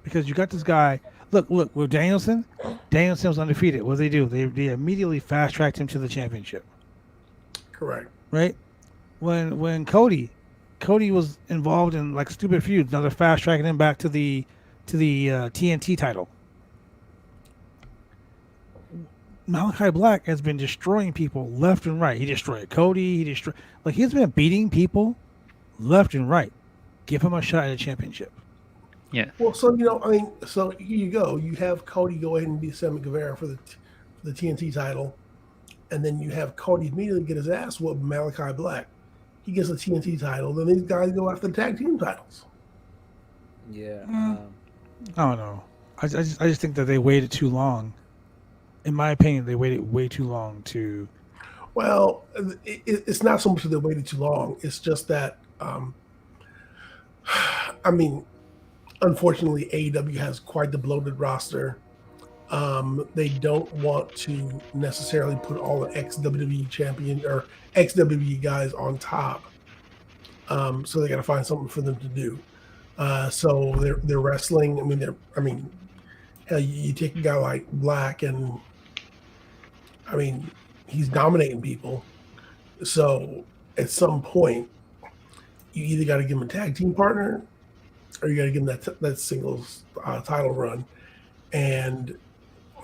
because you got this guy. Look with Danielson. Danielson was undefeated. What did they do? They immediately fast tracked him to the championship. Correct. Right? When Cody was involved in like stupid feuds, now they're fast tracking him back to the TNT title. Malachi Black has been destroying people left and right. He destroyed Cody. He's been beating people left and right. Give him a shot at a championship. Yeah. Well, so so here you go. You have Cody go ahead and be Sammy Guevara for the TNT title, and then you have Cody immediately get his ass whooped by Malachi Black. He gets the TNT title. Then these guys go after the tag team titles. Yeah. I don't know. I just think that they waited too long. In my opinion, they waited way too long to. Well, it's not so much that they waited too long. It's just that, unfortunately, AEW has quite the bloated roster. They don't want to necessarily put all the ex-WWE champion or ex-WWE guys on top. So they got to find something for them to do. So they're wrestling. Hell, you take a guy like Black, and he's dominating people. So at some point, you either got to give him a tag team partner, or you got to give him that singles title run, and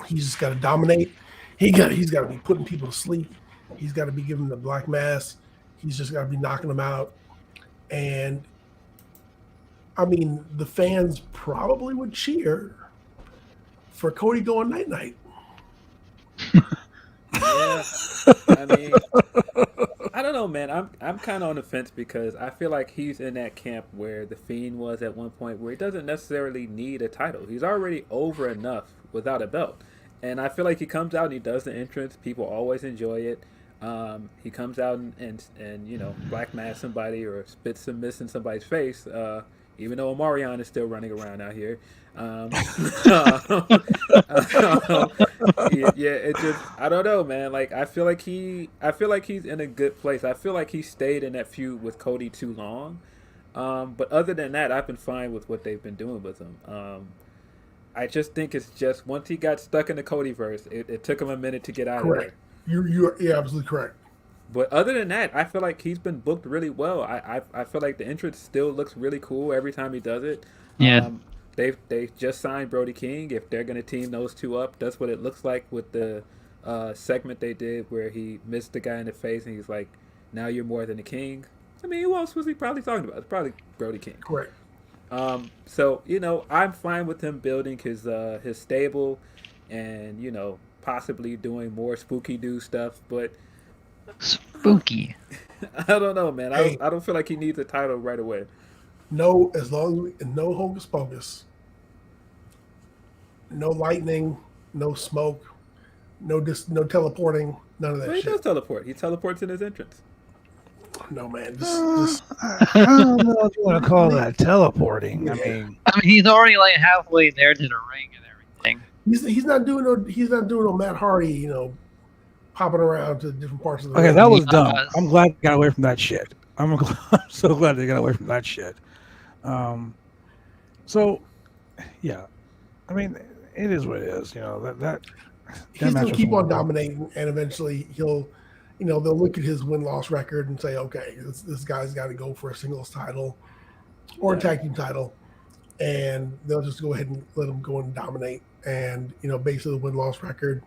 he's just got to dominate. He's got to be putting people to sleep. He's got to be giving them the black mass. He's just got to be knocking them out. And the fans probably would cheer for Cody going night. Yeah. I don't know, man. I'm kind of on the fence because I feel like he's in that camp where the Fiend was at one point, where he doesn't necessarily need a title. He's already over enough without a belt, and I feel like he comes out and he does the entrance. People always enjoy it. He comes out and black mass somebody or spits some mist in somebody's face. Even though Omarion is still running around out here. It just, I don't know, man. Like, I feel like he's in a good place. I feel like he stayed in that feud with Cody too long. But other than that, I've been fine with what they've been doing with him. I just think it's just once he got stuck in the Codyverse, it took him a minute to get out of there. You're absolutely correct. But other than that, I feel like he's been booked really well. I feel like the entrance still looks really cool every time he does it. Yeah. They just signed Brody King. If they're gonna team those two up, that's what it looks like with the segment they did where he missed the guy in the face and he's like, "Now you're more than a king." Who else was he probably talking about? It's probably Brody King. Correct. So I'm fine with him building his stable and possibly doing more spooky do stuff, but. Spooky. I don't know, man. I don't feel like he needs a title right away. No, as long as no hocus pocus, no lightning, no smoke, no teleporting, none of that Well, he shit. does teleport. He teleports in his entrance. No, man. I don't know if you want to call that teleporting. He's already like halfway there to the ring and everything. He's not doing no Matt Hardy, popping around to different parts of the Okay, ring. that was dumb. I'm glad they got away from that shit. I'm so glad they got away from that shit. So, yeah, it is what it is. He's going to keep on dominating, and eventually they'll look at his win-loss record and say, okay, this guy's got to go for a singles title or a tag team title, and they'll just go ahead and let him go and dominate. And based on the win-loss record,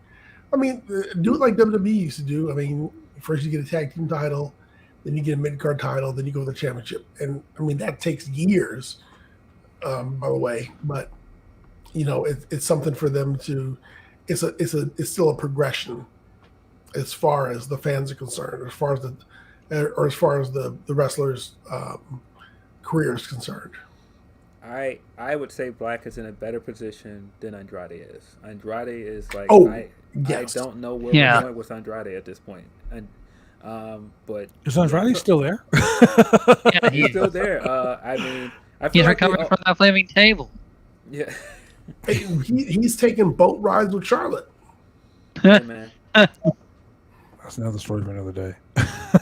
do it like WWE used to do. First you get a tag team title, then you get a mid-card title, then you go to the championship, and that takes years. By the way, but it's something for them to. It's still a progression, as far as the fans are concerned, as far as the wrestlers' career is concerned. I would say Black is in a better position than Andrade is. Andrade is like Yes. I don't know where we're going with Andrade at this point. and but Is Andrade still there? Yeah, he's still there. I mean, I feel he's like recovering from that flaming table. yeah, Hey, he's taking boat rides with Charlotte. hey, man. That's another story for another day.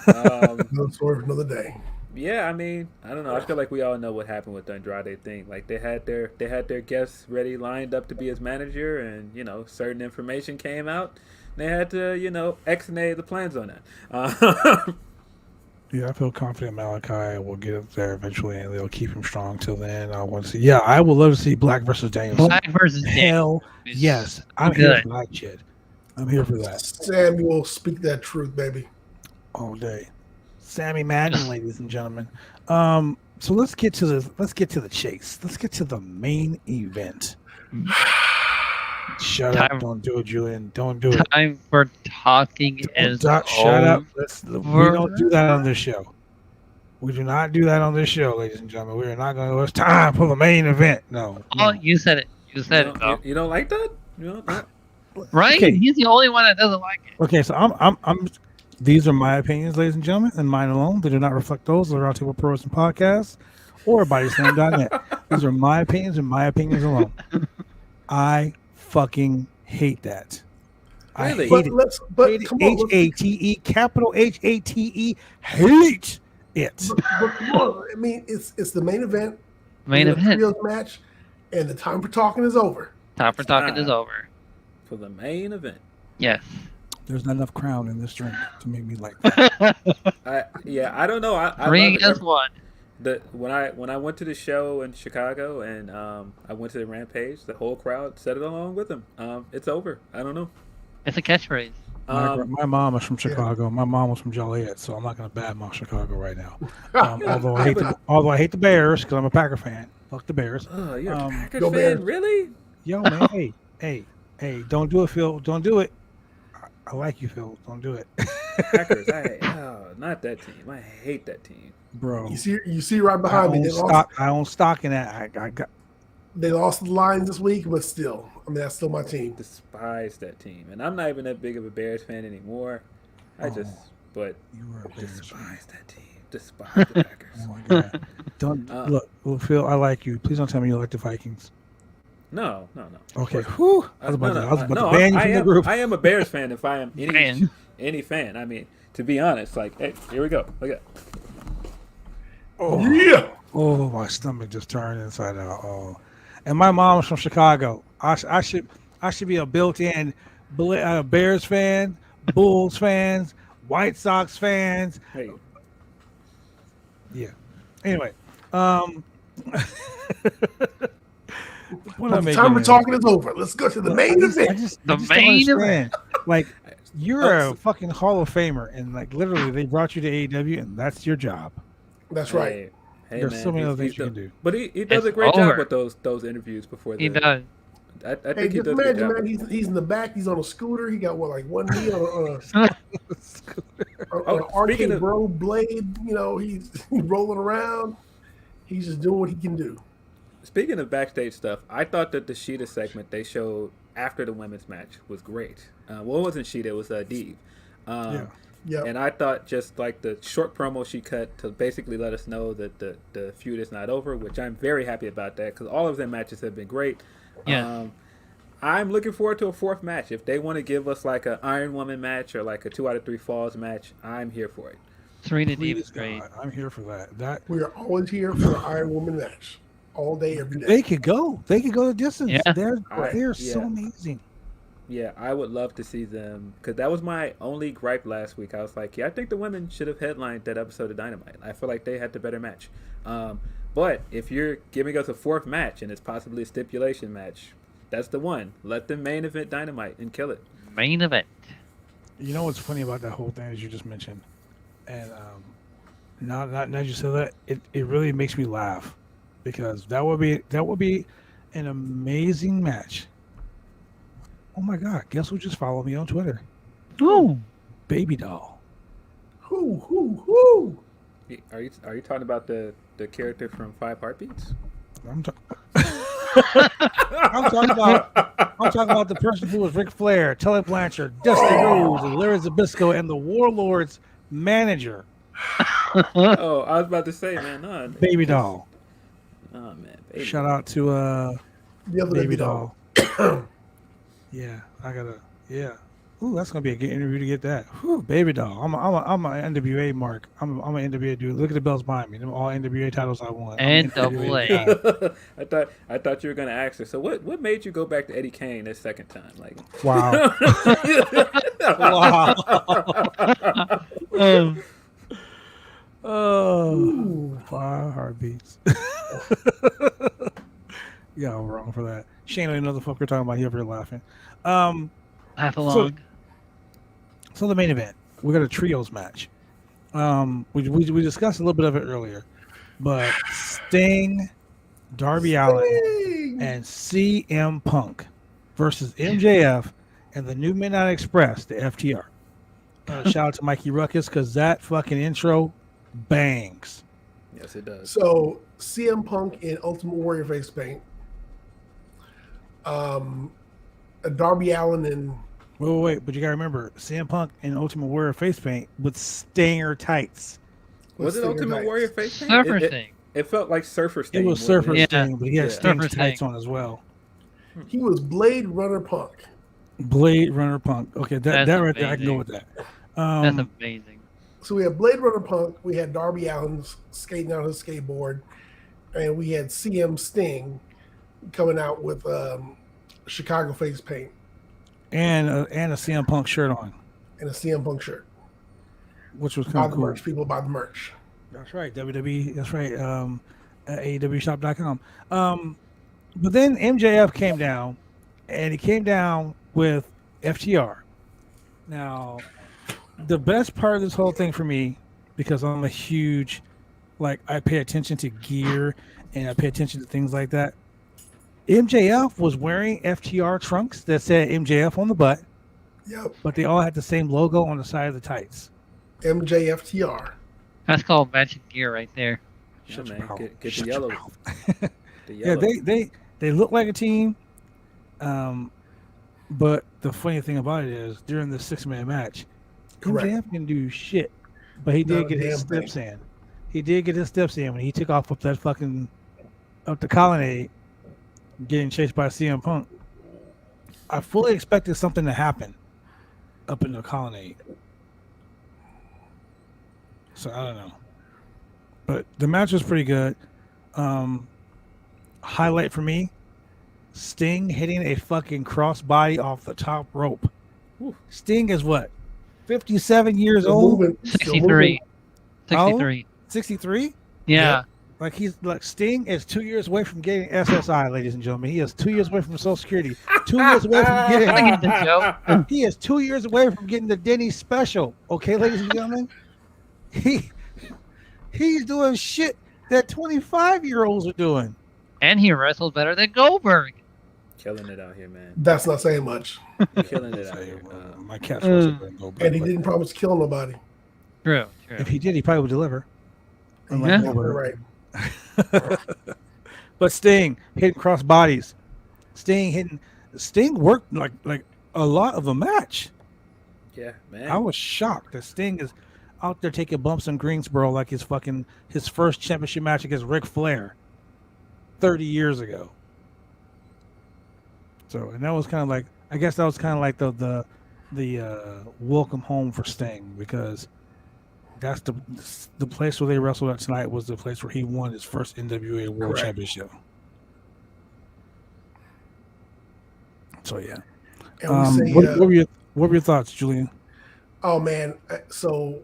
Another story for another day. Yeah, I mean, I don't know. I feel like we all know what happened with the Andrade thing. Like they had their guests ready, lined up to be his manager, and certain information came out. They had to exonate the plans on that. Yeah, I feel confident Malachi will get up there eventually, and they'll keep him strong till then. I want to see. Yeah, I would love to see Black versus Danielson. Black versus Hell Danielson. yes, I'm here for that shit. I'm here for that. Samuel, speak that truth, baby. All day. Sammy Madden, ladies and gentlemen. So let's get to the chase. Let's get to the main event. Shut up! Don't do it, Julian. Don't do it. Time for talking Shut up. We don't do that on this show. We do not do that on this show, ladies and gentlemen. We are not going to. It's time for the main event. No. Oh, you said it. You said it. Though. You don't like that? Right? Okay. He's the only one that doesn't like it. Okay, so I'm. These are my opinions, ladies and gentlemen, and mine alone. They do not reflect those of the Roundtable Pro Wrestling Podcast or BodySlam.net. These are my opinions and my opinions alone. I fucking hate that. Really? I hate it. H-A-T-E, capital H-A-T-E, hate it. But come on. I mean, it's the main event. Main event. Trios match, and the time for talking is over. Time for talking is over. For the main event. Yes. There's not enough crown in this drink to make me like that. I don't know. I Three love it. against one. When I went to the show in Chicago and I went to the Rampage, the whole crowd said it along with them. It's over. I don't know. It's a catchphrase. My mom is from Chicago. My mom was from Joliet, so I'm not going to badmouth Chicago right now. Although I hate the Bears because I'm a Packer fan. Fuck the Bears. Oh, you're a Packers go fan, Bears. really? Yo, man, hey, don't do it, Phil. Don't do it. I like you, Phil. Don't do it. Packers. Not that team. I hate that team. Bro. You see right behind me. I own stock in that. I got. They lost the Lions this week, but still, I mean, that's still my team. Despise that team, and I'm not even that big of a Bears fan anymore. But You were a Bears despise fan. that team. Despise the Packers. Oh my God. Don't look, Phil. I like you. Please don't tell me you like the Vikings. No. Okay. Whew. I was about to ban you from the group. I am a Bears fan if I am any fan. I mean, to be honest, like, hey, here we go. Look at. Oh Yeah. Oh, my stomach just turned inside out. Oh, and my mom's from Chicago. I should be a built-in Bears fan, Bulls fans, White Sox fans. Hey. Yeah. Anyway, Well, the time we're talking is over. Let's go to the main event. I just The don't main understand. Like, you're a fucking Hall of Famer, and like literally, they brought you to AEW, and that's your job. That's right. Hey, There's man, so many other things he's you can do. But he does It's a great over. job with those interviews before. He does. I Hey, think he just does a good imagine, job. man. He's in the back. He's on a scooter. He got one knee on an speaking arcade of- bro blade. He's rolling around. He's just doing what he can do. Speaking of backstage stuff, I thought that the Sheeta segment they showed after the women's match was great. Well, it wasn't Sheeta, it was Deeb. Yeah. And I thought just like the short promo she cut to basically let us know that the feud is not over, which I'm very happy about that because all of their matches have been great. Yeah. I'm looking forward to a fourth match. If they want to give us like an Iron Woman match or like a 2 out of 3 falls match, I'm here for it. Serena Deeb Please, is great. God, I'm here for that. We are always here for an Iron Woman match. All day, every day. They could go the distance. Yeah. They're so Yeah. amazing. Yeah, I would love to see them because that was my only gripe last week. I was like, I think the women should have headlined that episode of Dynamite. I feel like they had the better match. But if you're giving us a fourth match and it's possibly a stipulation match, that's the one. Let them main event Dynamite and kill it. Main event. You know what's funny about that whole thing, as you just mentioned, and now you said that, it really makes me laugh because that would be an amazing match. Oh my God! Guess who just followed me on Twitter? Ooh. Baby doll. Who? Are you talking about the character from Five Heartbeats? I'm I'm talking about the person who was Ric Flair, Tully Blanchard, Dusty Rhodes, and Larry Zbyszko, and the Warlord's manager. Oh, I was about to say, man, no, Baby Doll. Oh man, Baby Shout Doll. out to The other Baby Doll. Yeah, I gotta. Yeah. Ooh, that's gonna be a good interview to get that. Whew, Baby Doll. I'm an NWA mark. I'm an NWA dude. Look at the belts behind me. Them all NWA titles I won. I'm an NWA guy. I thought you were gonna ask her. So what made you go back to Eddie Kane this second time? Like, Wow. Wow. Oh, 5 heartbeats. Yeah, I'm wrong for that. Shane, I know the fuck we're talking about. He over here laughing. Laugh along. So the main event, we got a trios match. We discussed a little bit of it earlier, but Sting, Darby Allin, and CM Punk versus MJF and the New Midnight Express, the FTR. Shout out to Mikey Ruckus because that fucking intro bangs. yes, it does. So CM Punk in Ultimate Warrior face paint. Darby Allin and Wait, but you gotta remember CM Punk in Ultimate Warrior face paint with Stinger tights. Was it Ultimate Warrior face paint? Surfer Sting. It felt like Surfer Sting. It was wasn't Surfer Yeah. Sting, but he had Yeah. Sting's Surfer tights Sting. on as well. he was Blade Runner Punk. Blade Runner Punk. Okay, that That's right there, I can go with amazing. that. That's amazing. So we had Blade Runner Punk, we had Darby Allin skating on his skateboard, and we had CM Sting coming out with Chicago face paint and a CM Punk shirt on, and a CM Punk shirt. which was Buy kind the of cool. merch. People buy the merch. That's right, WWE. That's right, AEWshop.com. But then MJF came down, and he came down with FTR. Now, the best part of this whole thing for me, because I'm a huge, I pay attention to gear and I pay attention to things like that. MJF was wearing FTR trunks that said MJF on the butt, Yep. but they all had the same logo on the side of the tights. MJFTR. That's called matching gear right there. Yeah, Shut your man, mouth. get the Shut your yellow. mouth. The Yeah, yellow. they look like a team. But the funny thing about it is, during the 6-man match, Correct. MJF didn't do shit, but he Not did a get his damn thing. steps in. He did get his steps in when he took off up the colonnade, getting chased by CM Punk. I fully expected something to happen up in the colonnade. So I don't know. But the match was pretty good. Highlight for me, Sting hitting a fucking crossbody off the top rope. Whew. Sting is what? 57 years Still old? moving, still 63. How old? 63. 63? Yeah. Like Sting is 2 years away from getting SSI, ladies and gentlemen. He is 2 years away from Social Security. 2 years away from I get getting. the joke. He is 2 years away from getting the Denny special. Okay, ladies and gentlemen. He's doing shit that 25-year-olds are doing. And he wrestled better than Goldberg. Killing it out here, man. That's not saying much. Killing it out here. My cat's supposed to go back. And he didn't promise to kill nobody. True. If he did, he probably would deliver. Unlike Yeah. Goldberg. Right. But Sting hitting cross bodies. Sting worked like a lot of the match. Yeah, man. I was shocked that Sting is out there taking bumps in Greensboro like his first championship match against Ric Flair 30 years ago. So, and that was kind of like, I guess that was kind of like the welcome home for Sting, because that's the place where they wrestled at tonight was the place where he won his first NWA World Correct. Championship. So yeah. And we say, What were your thoughts, Julian? oh man, so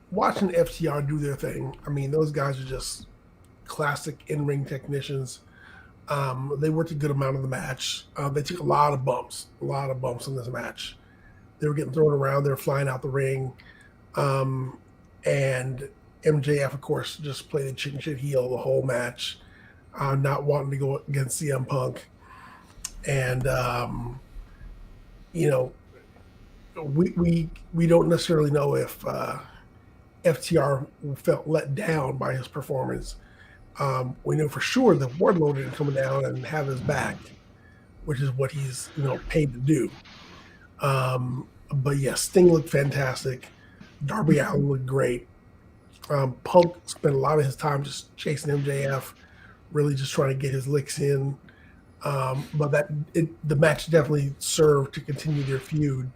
watching FTR do their thing, I mean, those guys are just classic in-ring technicians. They worked a good amount of the match. They took a lot of bumps in this match. They were getting thrown around. They were flying out the ring. And MJF, of course, just played a chicken shit heel the whole match, not wanting to go against CM Punk. And, we don't necessarily know if FTR felt let down by his performance. We know for sure that Wardlow didn't come down and have his back, which is what he's paid to do. But yeah, Sting looked fantastic. Darby Allin looked great. Punk spent a lot of his time just chasing MJF, really just trying to get his licks in. But the match definitely served to continue their feud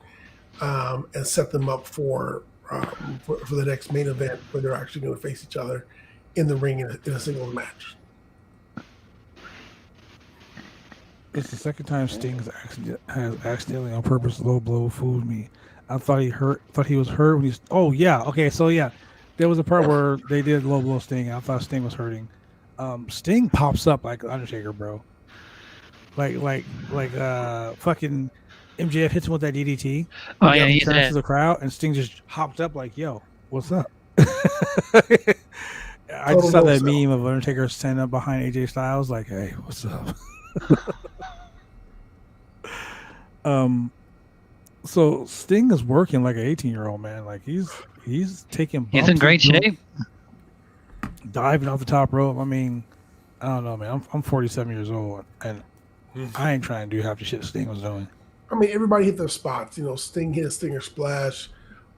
and set them up for the next main event where they're actually going to face each other in the ring in a singles match. It's the second time Sting has accidentally on purpose low blow fooled me. I thought he was hurt when he's. Oh yeah, okay, so yeah, there was a part where they did low blow Sting. And I thought Sting was hurting. Sting pops up like Undertaker, bro. Like fucking MJF hits him with that DDT. Oh yeah, he turns did. to the crowd and Sting just hopped up like, "Yo, what's up?" I just saw that meme of Undertaker standing up behind AJ Styles, like, "Hey, what's up?" So Sting is working like an 18-year-old man. Like he's taking bumps. He's in great shape. Diving off the top rope. I mean, I don't know, man. I'm 47 years old, and I ain't trying to do half the shit Sting was doing. I mean, everybody hit their spots. Sting hit a Stinger Splash.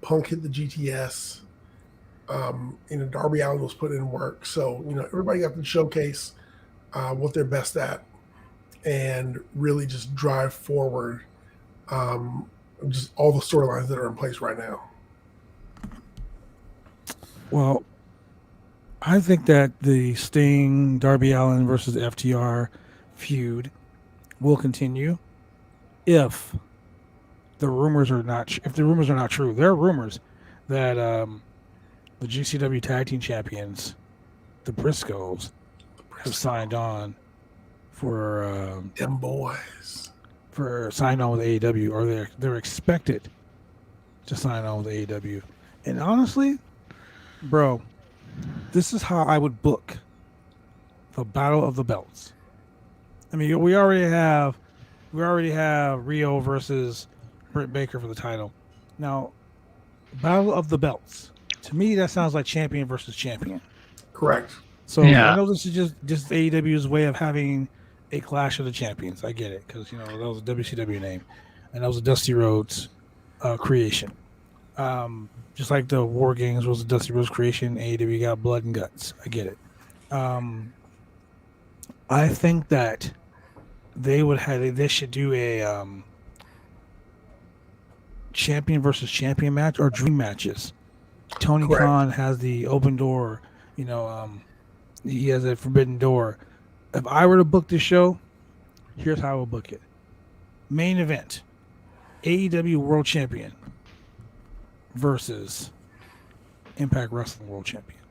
Punk hit the GTS. Darby Allin was putting in work. So, everybody got to showcase what they're best at and really just drive forward just all the storylines that are in place right now. Well, I think that the Sting, Darby Allin versus FTR feud will continue if the rumors are not true. There are rumors that the GCW Tag Team Champions, the Briscoes, have signed on for them boys signed on with AEW, or they're expected to sign on with AEW. And honestly, bro, this is how I would book the Battle of the Belts. I mean, we already have Rio versus Britt Baker for the title. Now, Battle of the Belts. To me, that sounds like champion versus champion. Correct. So Yeah. I know this is just AEW's way of having a clash of the champions. I get it, because that was a WCW name, and that was a Dusty Rhodes creation. Just like the War Games was a Dusty Rhodes creation, AEW got blood and guts. I get it. I think that they should do a champion versus champion match or dream matches. Tony Correct. Khan has the open door. He has a forbidden door. If I were to book this show, here's how I would book it. Main event: AEW World Champion versus Impact Wrestling World Champion.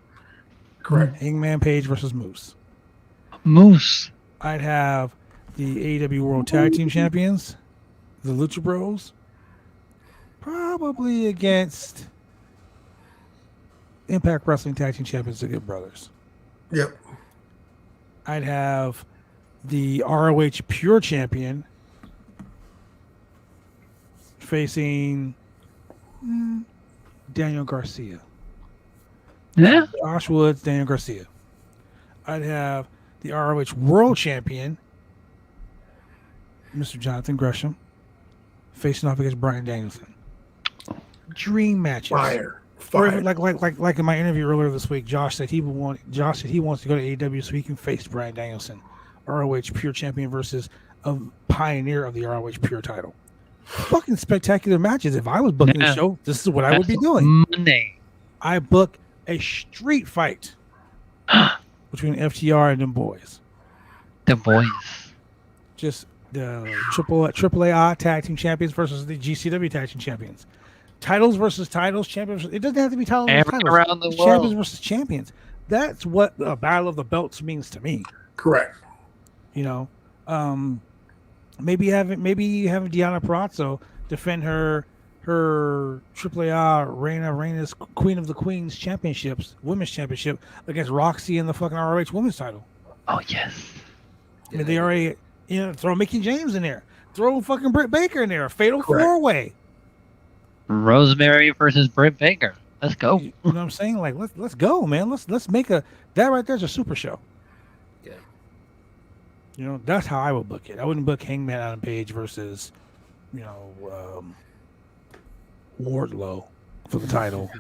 Correct. Hangman Page versus Moose. Moose. I'd have the AEW World Tag Team Champions, the Lucha Bros, probably against Impact Wrestling Tag Team Champions, the Good Brothers. Yep. I'd have the ROH Pure Champion facing Daniel Garcia. Yeah. Josh Woods, Daniel Garcia. I'd have the ROH World Champion, Mr. Jonathan Gresham, facing off against Bryan Danielson. Dream matches. Fire. Or even like in my interview earlier this week, Josh said he wants to go to AEW so he can face Bryan Danielson, ROH Pure Champion versus a pioneer of the ROH Pure title. Fucking spectacular matches. If I was booking the show, this is what I would be doing. Monday. I book a street fight between FTR and them boys. The boys. Just the AAA Tag Team Champions versus the GCW Tag Team Champions. Titles versus titles, champions. It doesn't have to be titles versus titles. Around the Champions world. versus champions. That's what the Battle of the Belts means to me. Correct. Maybe having Deonna Purrazzo defend her AAA Reina's Queen of the Queens championships, women's championship against Roxy in the fucking ROH women's title. Oh yes. I mean, they already throw Mickey James in there, throw fucking Britt Baker in there, a fatal four-way. Rosemary versus Britt Baker. Let's go. You know what I'm saying? Like let's go, man. Let's make that right there's a super show. You know, that's how I would book it. I wouldn't book Hangman Adam Page versus, Wardlow for the title,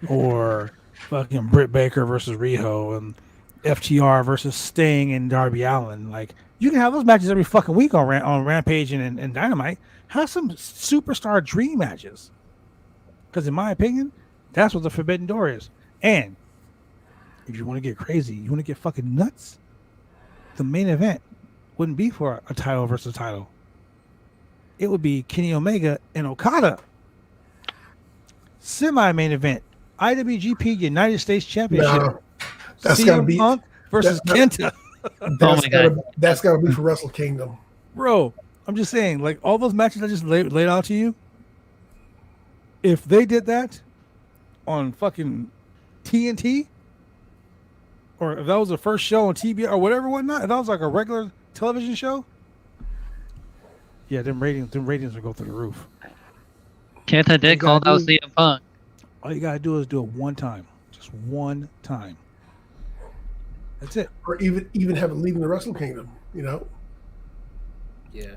or fucking Britt Baker versus Riho, and FTR versus Sting and Darby Allin. Like, you can have those matches every fucking week on Rampage and Dynamite. Have some superstar dream matches. Because in my opinion, that's what the Forbidden Door is. And if you want to get crazy, you want to get fucking nuts, the main event wouldn't be for a title versus title. It would be Kenny Omega and Okada. Semi-main event, IWGP United States Championship. No, that's gotta be Punk versus Kenta. That's gotta be for Wrestle Kingdom. Bro, I'm just saying, like, all those matches I just laid out to you, if they did that on fucking TNT, or if that was the first show on TBS or whatever, whatnot, if that was like a regular television show, yeah, them ratings would go through the roof. Kenta did call out CM Punk. All you gotta do is do it one time, just one time. That's it. Or even have it leaving the Wrestle Kingdom, you know? Yeah.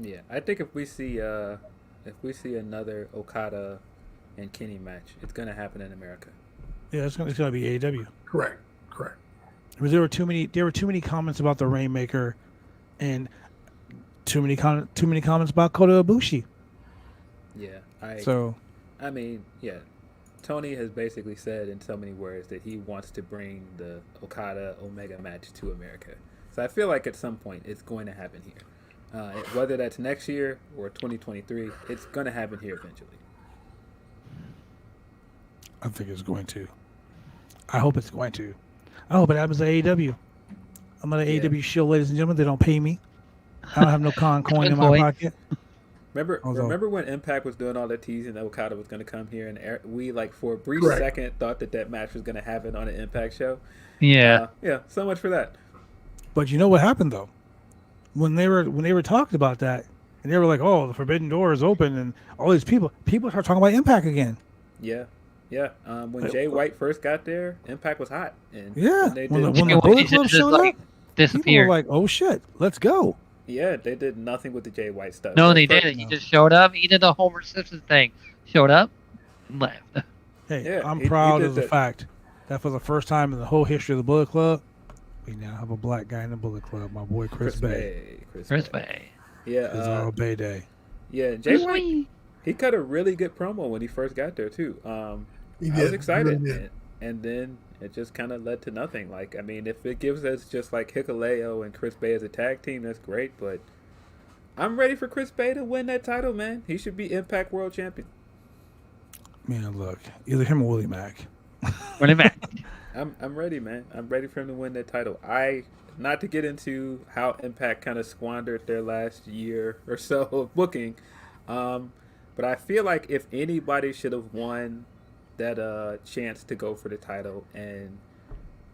Yeah. I think if we see another Okada and Kenny match, it's gonna happen in America. Yeah, it's gonna be AEW. Correct. Because there were too many comments about the Rainmaker, and too many comments about Kota Ibushi. Yeah. I mean, yeah. Tony has basically said in so many words that he wants to bring the Okada Omega match to America. So I feel like at some point it's going to happen here. Whether that's next year or 2023, it's going to happen here eventually. I think it's going to. I hope it's going to. I hope it happens at AEW. I'm on the AEW show, ladies and gentlemen. They don't pay me. I don't have no coin in my pocket. Remember when Impact was doing all that teasing that Okada was going to come here, and we, like, for a brief second thought that match was going to happen on an Impact show? Yeah. Yeah, so much for that. But you know what happened, though? When they were talking about that, and they were like, "Oh, the Forbidden Door is open," and all these people start talking about Impact again. Yeah. When Jay White first got there, Impact was hot. And yeah, when the Bullet Club showed up, disappeared. People were like, "Oh shit, let's go." Yeah, they did nothing with the Jay White stuff. No, they didn't. He just showed up. He did the Homer Simpson thing. Showed up, left. Hey, yeah, I'm proud of the fact that for the first time in the whole history of the Bullet Club, we now have a black guy in the Bullet Club. My boy Chris Bay. Chris Bay. Yeah, it's all Bay Day. Yeah, Jay White. He cut a really good promo when he first got there too. I was excited, really and then it just kind of led to nothing. Like, I mean, if it gives us just like Hikuleo and Chris Bay as a tag team, that's great. But I'm ready for Chris Bay to win that title, man. He should be Impact World Champion. Man, look, either him or Willie Mack. Willie Mack. I'm ready, man. I'm ready for him to win that title. Not to get into how Impact kind of squandered their last year or so of booking, but I feel like if anybody should have won that chance to go for the title and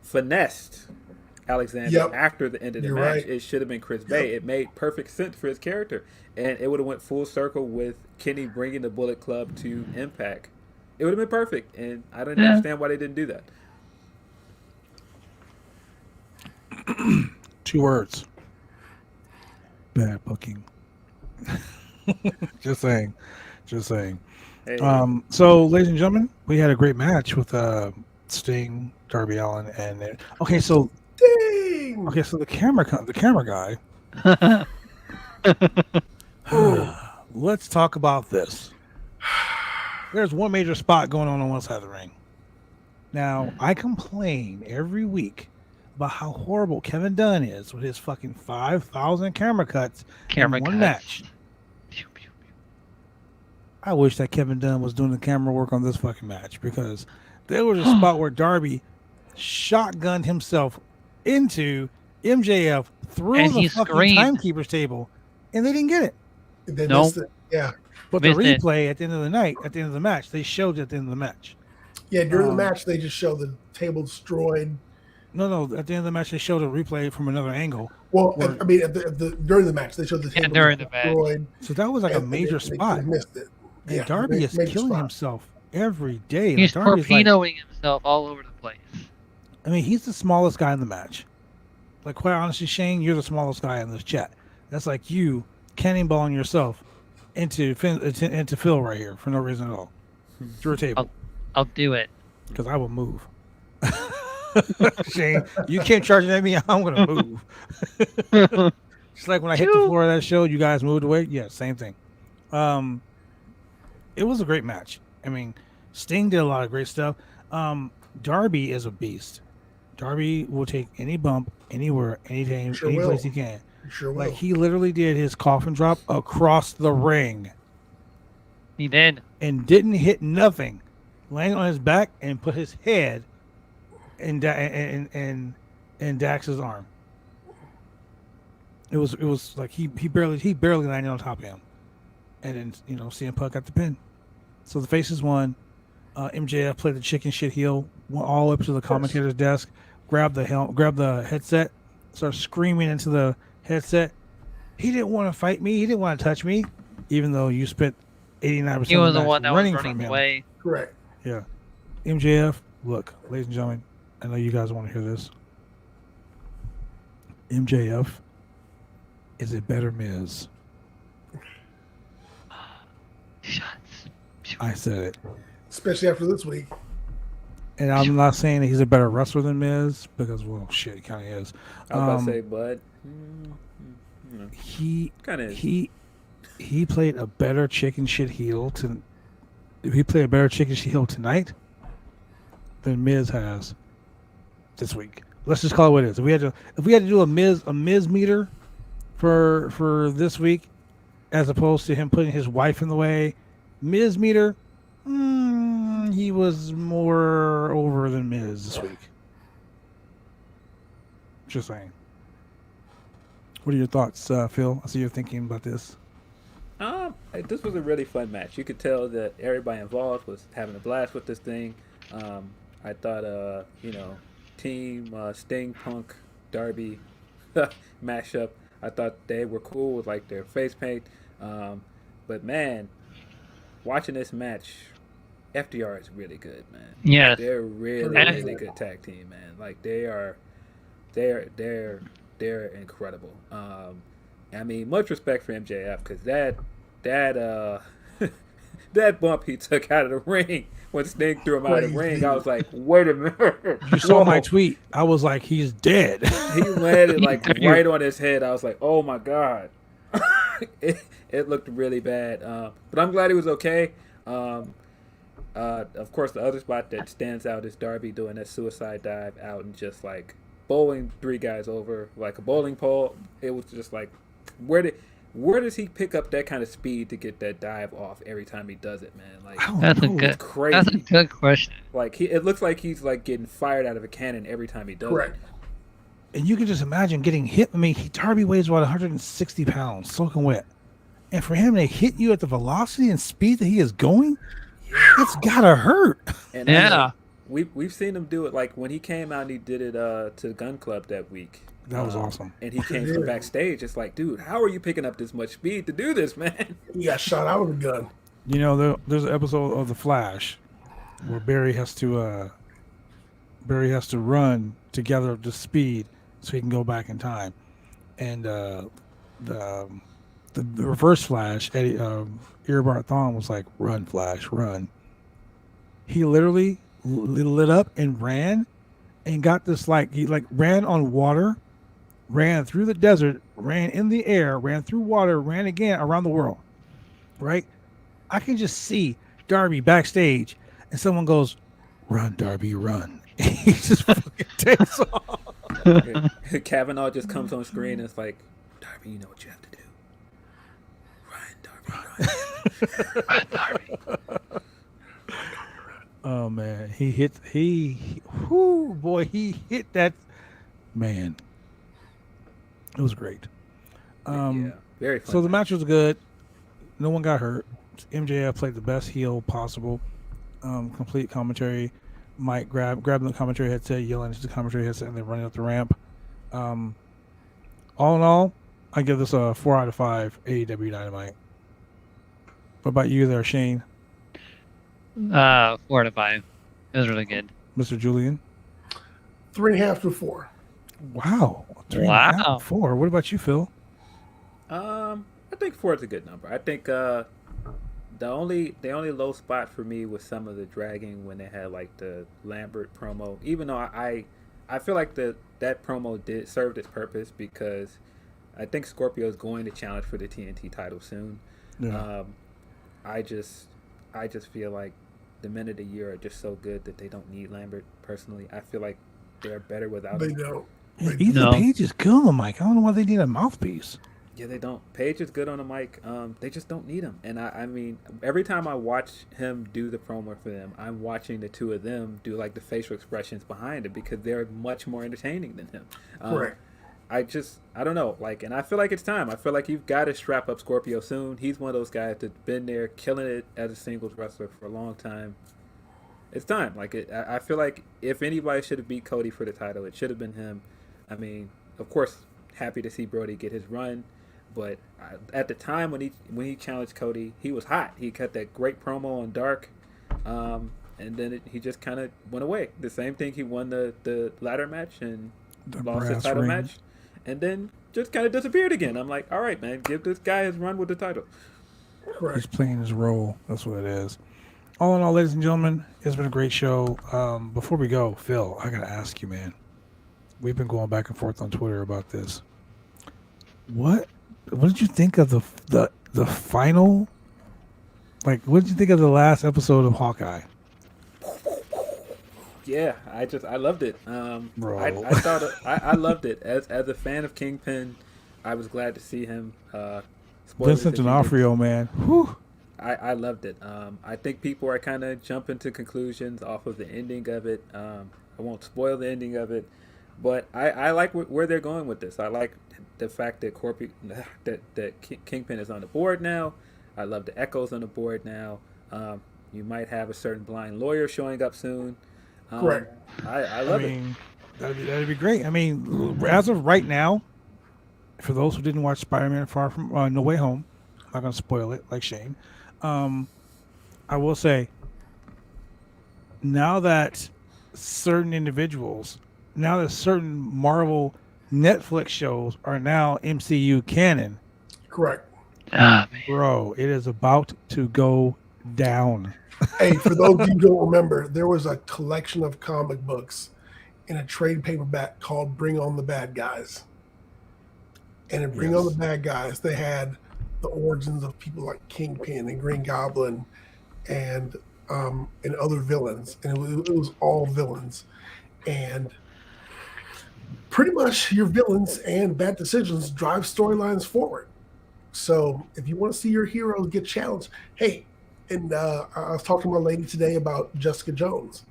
finessed Alexander after the end of the match, it should have been Chris Bay. It made perfect sense for his character, and it would have went full circle with Kenny bringing the Bullet Club to Impact. It would have been perfect, and I don't understand why they didn't do that. 2 words. Bad booking. Just saying. Hey. So, ladies and gentlemen, we had a great match with Sting, Darby Allin, and the camera guy. Let's talk about this. There's one major spot going on one side of the ring. Now, I complain every week about how horrible Kevin Dunn is with his fucking 5,000 camera cuts in one match. I wish that Kevin Dunn was doing the camera work on this fucking match, because there was a spot where Darby shotgunned himself into MJF through the fucking timekeeper's table, and they didn't get it. Yeah. But the replay at the end of the night, at the end of the match, they showed it at the end of the match. Yeah, during the match, they just showed the table destroyed. No. At the end of the match, they showed a replay from another angle. Well, I mean, during the match, they showed the table destroyed. So that was like a major spot. They missed it. And Darby is killing himself every day. He's torpedoing himself all over the place. I mean, he's the smallest guy in the match. Like, quite honestly, Shane, you're the smallest guy in this chat. That's like you cannonballing yourself into Phil right here for no reason at all. It's your table. I'll do it. Because I will move. Shane, you can't charge it at me. I'm going to move. Just like when I hit the floor of that show, you guys moved away. Yeah, same thing. It was a great match. I mean, Sting did a lot of great stuff. Darby is a beast. Darby will take any bump, anywhere, anytime, any place he can. Sure will. Like, he literally did his coffin drop across the ring. He did. And didn't hit nothing. Laying on his back and put his head in Dax's arm. It was like he barely landed on top of him. And then, CM Punk got the pin. So the faces won. MJF played the chicken shit heel, went all up to the commentator's desk, grabbed the headset, started screaming into the headset. He didn't want to fight me. He didn't want to touch me, even though you spent 89% He was of the the one that was running running from him. away. Correct. Yeah. MJF, look, ladies and gentlemen, I know you guys want to hear this. MJF is a better Miz. I said it. Especially after this week. And I'm not saying that he's a better wrestler than Miz, because, well, shit, he kind of is. I was about to say, but he kind of he played a better chicken shit heel he played a better chicken shit heel tonight than Miz has this week. Let's just call it what it is. If we had to do a Miz meter for this week, as opposed to him putting his wife in the way, Miz meter, he was more over than Miz this week. Just saying. What are your thoughts, Phil? I see you're thinking about this. This was a really fun match. You could tell that everybody involved was having a blast with this thing. I thought, Team Sting, Punk, Darby mashup. I thought they were cool with like their face paint. But man, watching this match, FDR is really good, man. Yes. They're really good tag team, man. Like they're incredible. I mean, much respect for MJF, because that that bump he took out of the ring when Sting threw him out of the ring, I was like, wait a minute. You saw my tweet. I was like, he's dead. He landed like right on his head. I was like, oh my God. It looked really bad. But I'm glad he was okay. Of course, the other spot that stands out is Darby doing that suicide dive out and just like bowling 3 guys over like a bowling pole. It was just like, where does he pick up that kind of speed to get that dive off every time he does it, man? Like it's crazy. That's a good question. Like it looks like he's like getting fired out of a cannon every time he does it. And you can just imagine getting hit. I mean, Darby weighs about 160 pounds, soaking wet. And for him to hit you at the velocity and speed that he is going, it's gotta hurt. And yeah. We've seen him do it. Like when he came out and he did it to the Gun Club that week. That was awesome. And he came from backstage. It's like, dude, how are you picking up this much speed to do this, man? He got shot out with a gun. You know, there's an episode of The Flash where Barry has to run to gather up the speed so he can go back in time. And the reverse Flash, Eddie Earbart Thawne was like, "Run, Flash, run." He literally lit up and ran, and got this he ran on water, ran through the desert, ran in the air, ran through water, ran again around the world. Right? I can just see Darby backstage, and someone goes, "Run, Darby, run." And he just fucking takes off. Kavanaugh just comes on screen and it's like, "Darby, you know what you have to do. Run, Darby, run." Darby. Oh man, he hit that man. It was great. Yeah, very fun. So the match was good. No one got hurt. MJF played the best heel possible. Complete commentary. Mike grabbing the commentary headset, yelling into the commentary headset, and then running up the ramp. All in all, I give this a 4 out of 5 AEW Dynamite. What about you there, Shane? 4 out of 5. It was really good. Mr. Julian? 3.5 to 4. Wow. 3.5, Wow. 4. What about you, Phil? I think 4 is a good number. I think the only low spot for me was some of the dragging when they had like the Lambert promo. Even though I feel like that promo did served its purpose because I think Scorpio is going to challenge for the TNT title soon. Yeah. I just feel like the men of the year are just so good that they don't need Lambert. Personally, I feel like they're better without They him. don't. Yeah, Ethan No. Page is good on the mic. I don't know why they need a mouthpiece. Yeah, they don't. Paige is good on the mic. They just don't need him. And I mean, every time I watch him do the promo for them, I'm watching the two of them do like the facial expressions behind it because they're much more entertaining than him. Correct. I don't know. Like, and I feel like it's time. I feel like you've got to strap up Scorpio soon. He's one of those guys that's been there killing it as a singles wrestler for a long time. It's time. Like, I feel like if anybody should have beat Cody for the title, it should have been him. I mean, of course, happy to see Brody get his run. But at the time when he challenged Cody, he was hot. He cut that great promo on Dark, and then he just kind of went away. The same thing, he won the ladder match and lost his title match, and then just kind of disappeared again. I'm like, all right, man, give this guy his run with the title. Correct. He's playing his role. That's what it is. All in all, ladies and gentlemen, it's been a great show. Before we go, Phil, I gotta ask you, man. We've been going back and forth on Twitter about this. What did you think of the final? Like, what did you think of the last episode of Hawkeye? Yeah, I loved it. Bro. I thought I loved it. As a fan of Kingpin, I was glad to see him. Vincent D'Onofrio, man. Whew. I loved it. I think people are kind of jumping to conclusions off of the ending of it. I won't spoil the ending of it, but I like where they're going with this. I like the fact that Kingpin is on the board now. I love the Echoes on the board now. You might have a certain blind lawyer showing up soon. Correct. I love it. That'd be great. I mean, as of right now, for those who didn't watch Spider-Man Far From No Way Home, I'm not gonna spoil it like Shane. I will say, now that certain Marvel Netflix shows are now MCU canon, Correct. Ah, man. bro, it is about to go down. Hey, for those of you who don't remember, there was a collection of comic books in a trade paperback called Bring On the Bad Guys. And in Bring On the Bad Guys, they had the origins of people like Kingpin and Green Goblin and other villains. And it was all villains. And pretty much your villains and bad decisions drive storylines forward. So if you want to see your heroes get challenged, hey, and I was talking to my lady today about Jessica Jones.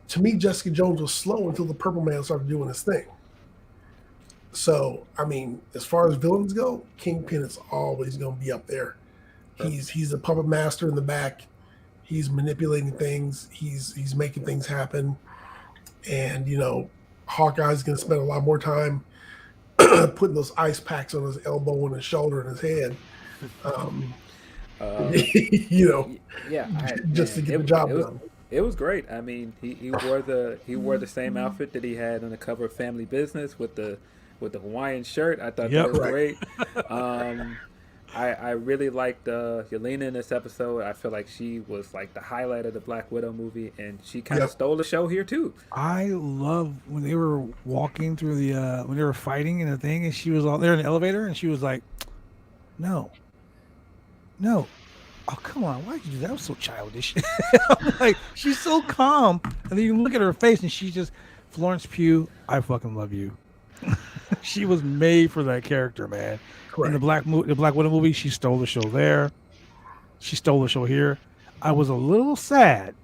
To me, Jessica Jones was slow until the Purple Man started doing his thing. So, I mean, as far as villains go, Kingpin is always going to be up there. He's a puppet master in the back. He's manipulating things. He's making things happen. And, you know, Hawkeye's going to spend a lot more time putting those ice packs on his elbow and his shoulder and his head. You know, just to get the job done. It was great. I mean, he wore the same outfit that he had on the cover of Family Business with the Hawaiian shirt. I thought that was great. I really liked Yelena in this episode. I feel like she was like the highlight of the Black Widow movie, and she kind of stole the show here too. I love when they were walking through when they were fighting in the thing, and she was all there in the elevator, and she was like, "No, oh come on, why'd you do that? That was so childish." I'm like, she's so calm, and then you look at her face, and she's just Florence Pugh. I fucking love you. She was made for that character, man. Correct. In the Black Widow movie, she stole the show there. She stole the show here. I was a little sad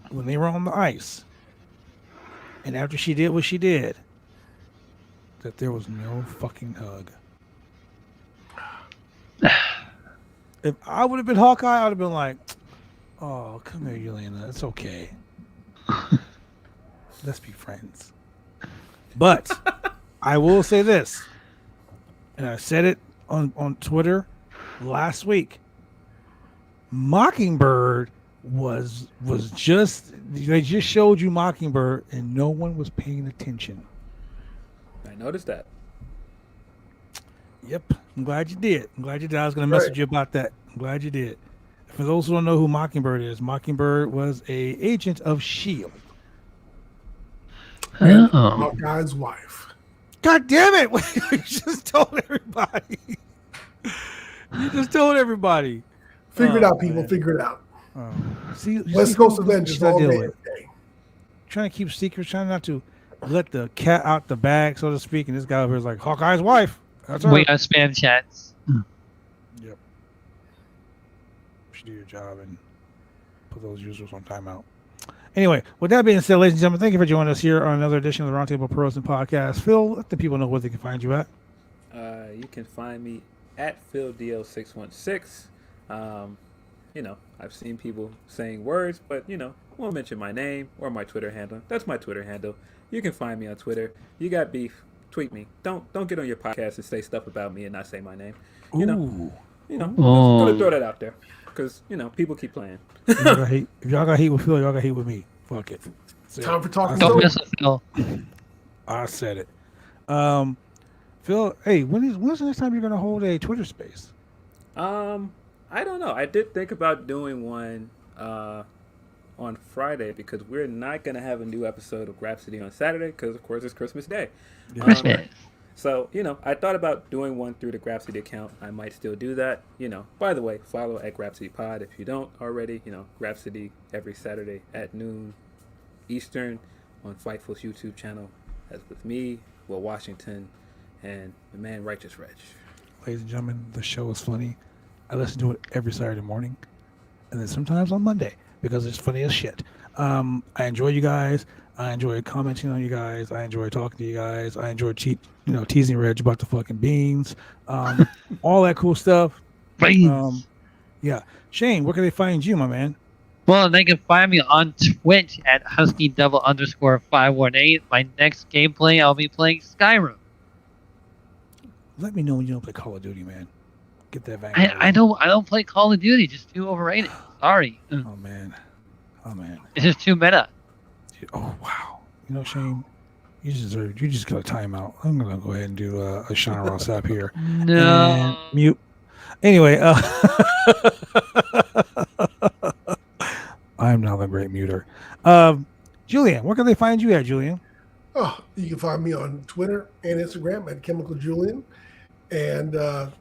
when they were on the ice, and after she did what she did, that there was no fucking hug. If I would have been Hawkeye, I would have been like, "Oh, come here, Yelena. It's okay. Let's be friends." But I will say this, and I said it on Twitter last week. Mockingbird was just they just showed you Mockingbird and no one was paying attention. I noticed that. Yep, I'm glad you did. I was going to message you about that. I'm glad you did. For those who don't know who Mockingbird is, Mockingbird was a agent of S.H.I.E.L.D. And Oh. Hawkeye's wife. God damn it! You just told everybody. Figure it out, people. Man. Figure it out. See, West Coast Avengers all day. Trying to keep secrets, trying not to let the cat out the bag, so to speak. And this guy over here is like Hawkeye's wife. That's her. We got spam chats. Yep. You should do your job and put those users on timeout. Anyway, with that being said, ladies and gentlemen, thank you for joining us here on another edition of the Roundtable Pro Wrestling Podcast. Phil, let the people know where they can find you at. You can find me at PhilDL616. I've seen people saying words, but won't mention my name or my Twitter handle. That's my Twitter handle. You can find me on Twitter. You got beef, tweet me. Don't get on your podcast and say stuff about me and not say my name. Just gonna throw that out there because people keep playing. If y'all got hate with Phil, y'all got hate with me. Fuck it. Time for talking. Don't mess with Phil. I said it. Phil, hey, when's the next time you're gonna hold a Twitter space? I don't know. I did think about doing one on Friday because we're not going to have a new episode of Rhapsody on Saturday because, of course, it's Christmas Day. Christmas. So, I thought about doing one through the Rhapsody account. I might still do that. By the way, follow at Rhapsody Pod if you don't already. Rhapsody every Saturday at noon Eastern on Fightful's YouTube channel. That's with me, Will Washington, and the man Righteous Reg. Ladies and gentlemen, the show is funny. I listen to it every Saturday morning, and then sometimes on Monday because it's funny as shit. I enjoy you guys. I enjoy commenting on you guys. I enjoy talking to you guys. I enjoy teasing Reg about the fucking beans, all that cool stuff. Yeah, Shane, where can they find you, my man? Well, they can find me on Twitch at Husky_518. My next gameplay, I'll be playing Skyrim. Let me know when you don't play Call of Duty, man. Get that vac. I don't play Call of Duty. Just too overrated. Sorry. Oh man. It's just too meta. Oh wow. Shane, you just got a timeout. I'm gonna go ahead and do a Sean Ross app here. No. And mute. Anyway, I'm not a great muter. Julian, where can they find you at, Julian? Oh, you can find me on Twitter and Instagram at Chemical Julian. And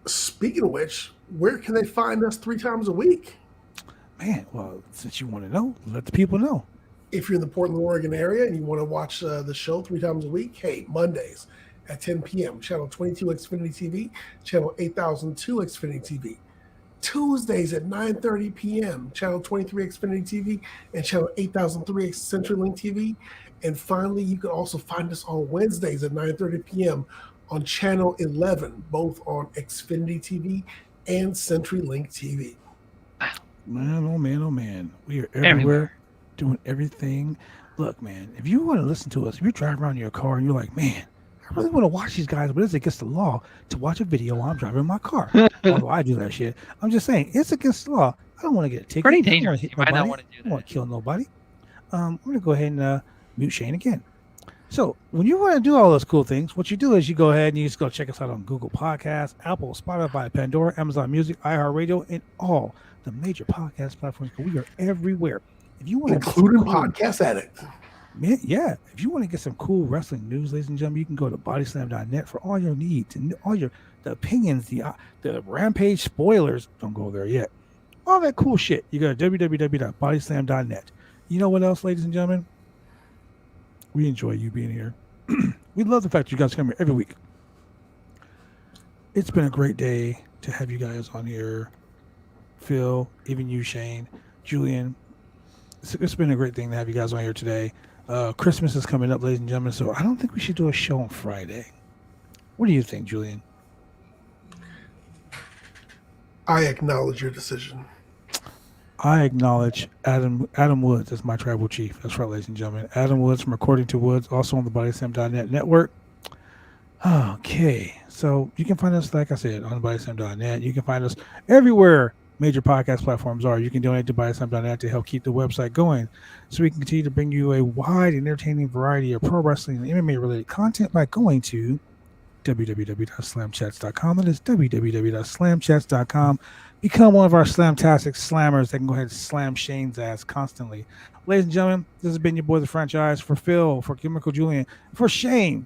speaking of which, where can they find us 3 times a week? Man, well, since you want to know, let the people know. If you're in the Portland, Oregon area and you want to watch the show 3 times a week, hey, Mondays at 10 p.m., Channel 22 Xfinity TV, Channel 8002 Xfinity TV. Tuesdays at 9:30 p.m., Channel 23 Xfinity TV and Channel 8003 CenturyLink TV. And finally, you can also find us on Wednesdays at 9:30 p.m. on Channel 11, both on Xfinity TV and CenturyLink TV. Man, oh man. We are everywhere, doing everything. Look, man, if you want to listen to us, if you're driving around in your car and you're like, man, I really want to watch these guys, but it's against the law to watch a video while I'm driving my car. Although I do that shit. I'm just saying, it's against the law. I don't want to get a ticket. Pretty dangerous. You might not want to do I that. don't want to kill nobody. I'm going to go ahead and mute Shane again. So when you want to do all those cool things, what you do is you go ahead and you just go check us out on Google Podcasts, Apple, Spotify, Pandora, Amazon Music, iHeartRadio, and all the major podcast platforms. We are everywhere. If you want including Podcast Addict. Yeah, if you want to get some cool wrestling news, ladies and gentlemen, you can go to bodyslam.net for all your needs and all the opinions, the Rampage spoilers. Don't go there yet. All that cool shit. You go to www.bodyslam.net. You know what else, ladies and gentlemen? We enjoy you being here. We love the fact you guys come here every week. It's been a great day to have you guys on here. Phil, even you, Shane, Julian. It's been a great thing to have you guys on here today. Christmas is coming up, ladies and gentlemen, so I don't think we should do a show on Friday. What do you think, Julian? I acknowledge your decision. I acknowledge Adam Woods as my tribal chief. That's right, ladies and gentlemen. Adam Woods from According to Woods, also on the bodyslam.net network. Okay, so you can find us, like I said, on bodyslam.net. You can find us everywhere major podcast platforms are. You can donate to BuySlam.net to help keep the website going so we can continue to bring you a wide and entertaining variety of pro wrestling and MMA related content by going to www.slamchats.com. That is www.slamchats.com. Become one of our Slamtastic slammers that can go ahead and slam Shane's ass constantly. Ladies and gentlemen, this has been your boy, the franchise. For Phil, for Chemical Julian, for Shane,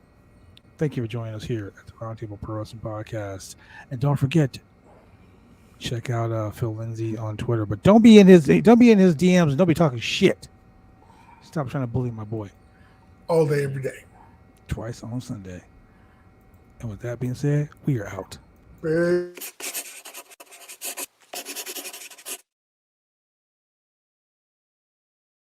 thank you for joining us here at the Roundtable Pro Wrestling Podcast. And don't forget, check out Phil Lindsay on Twitter. But don't be in his DMs and don't be talking shit. Stop trying to bully my boy. All day, every day. Twice on Sunday. And with that being said, we are out.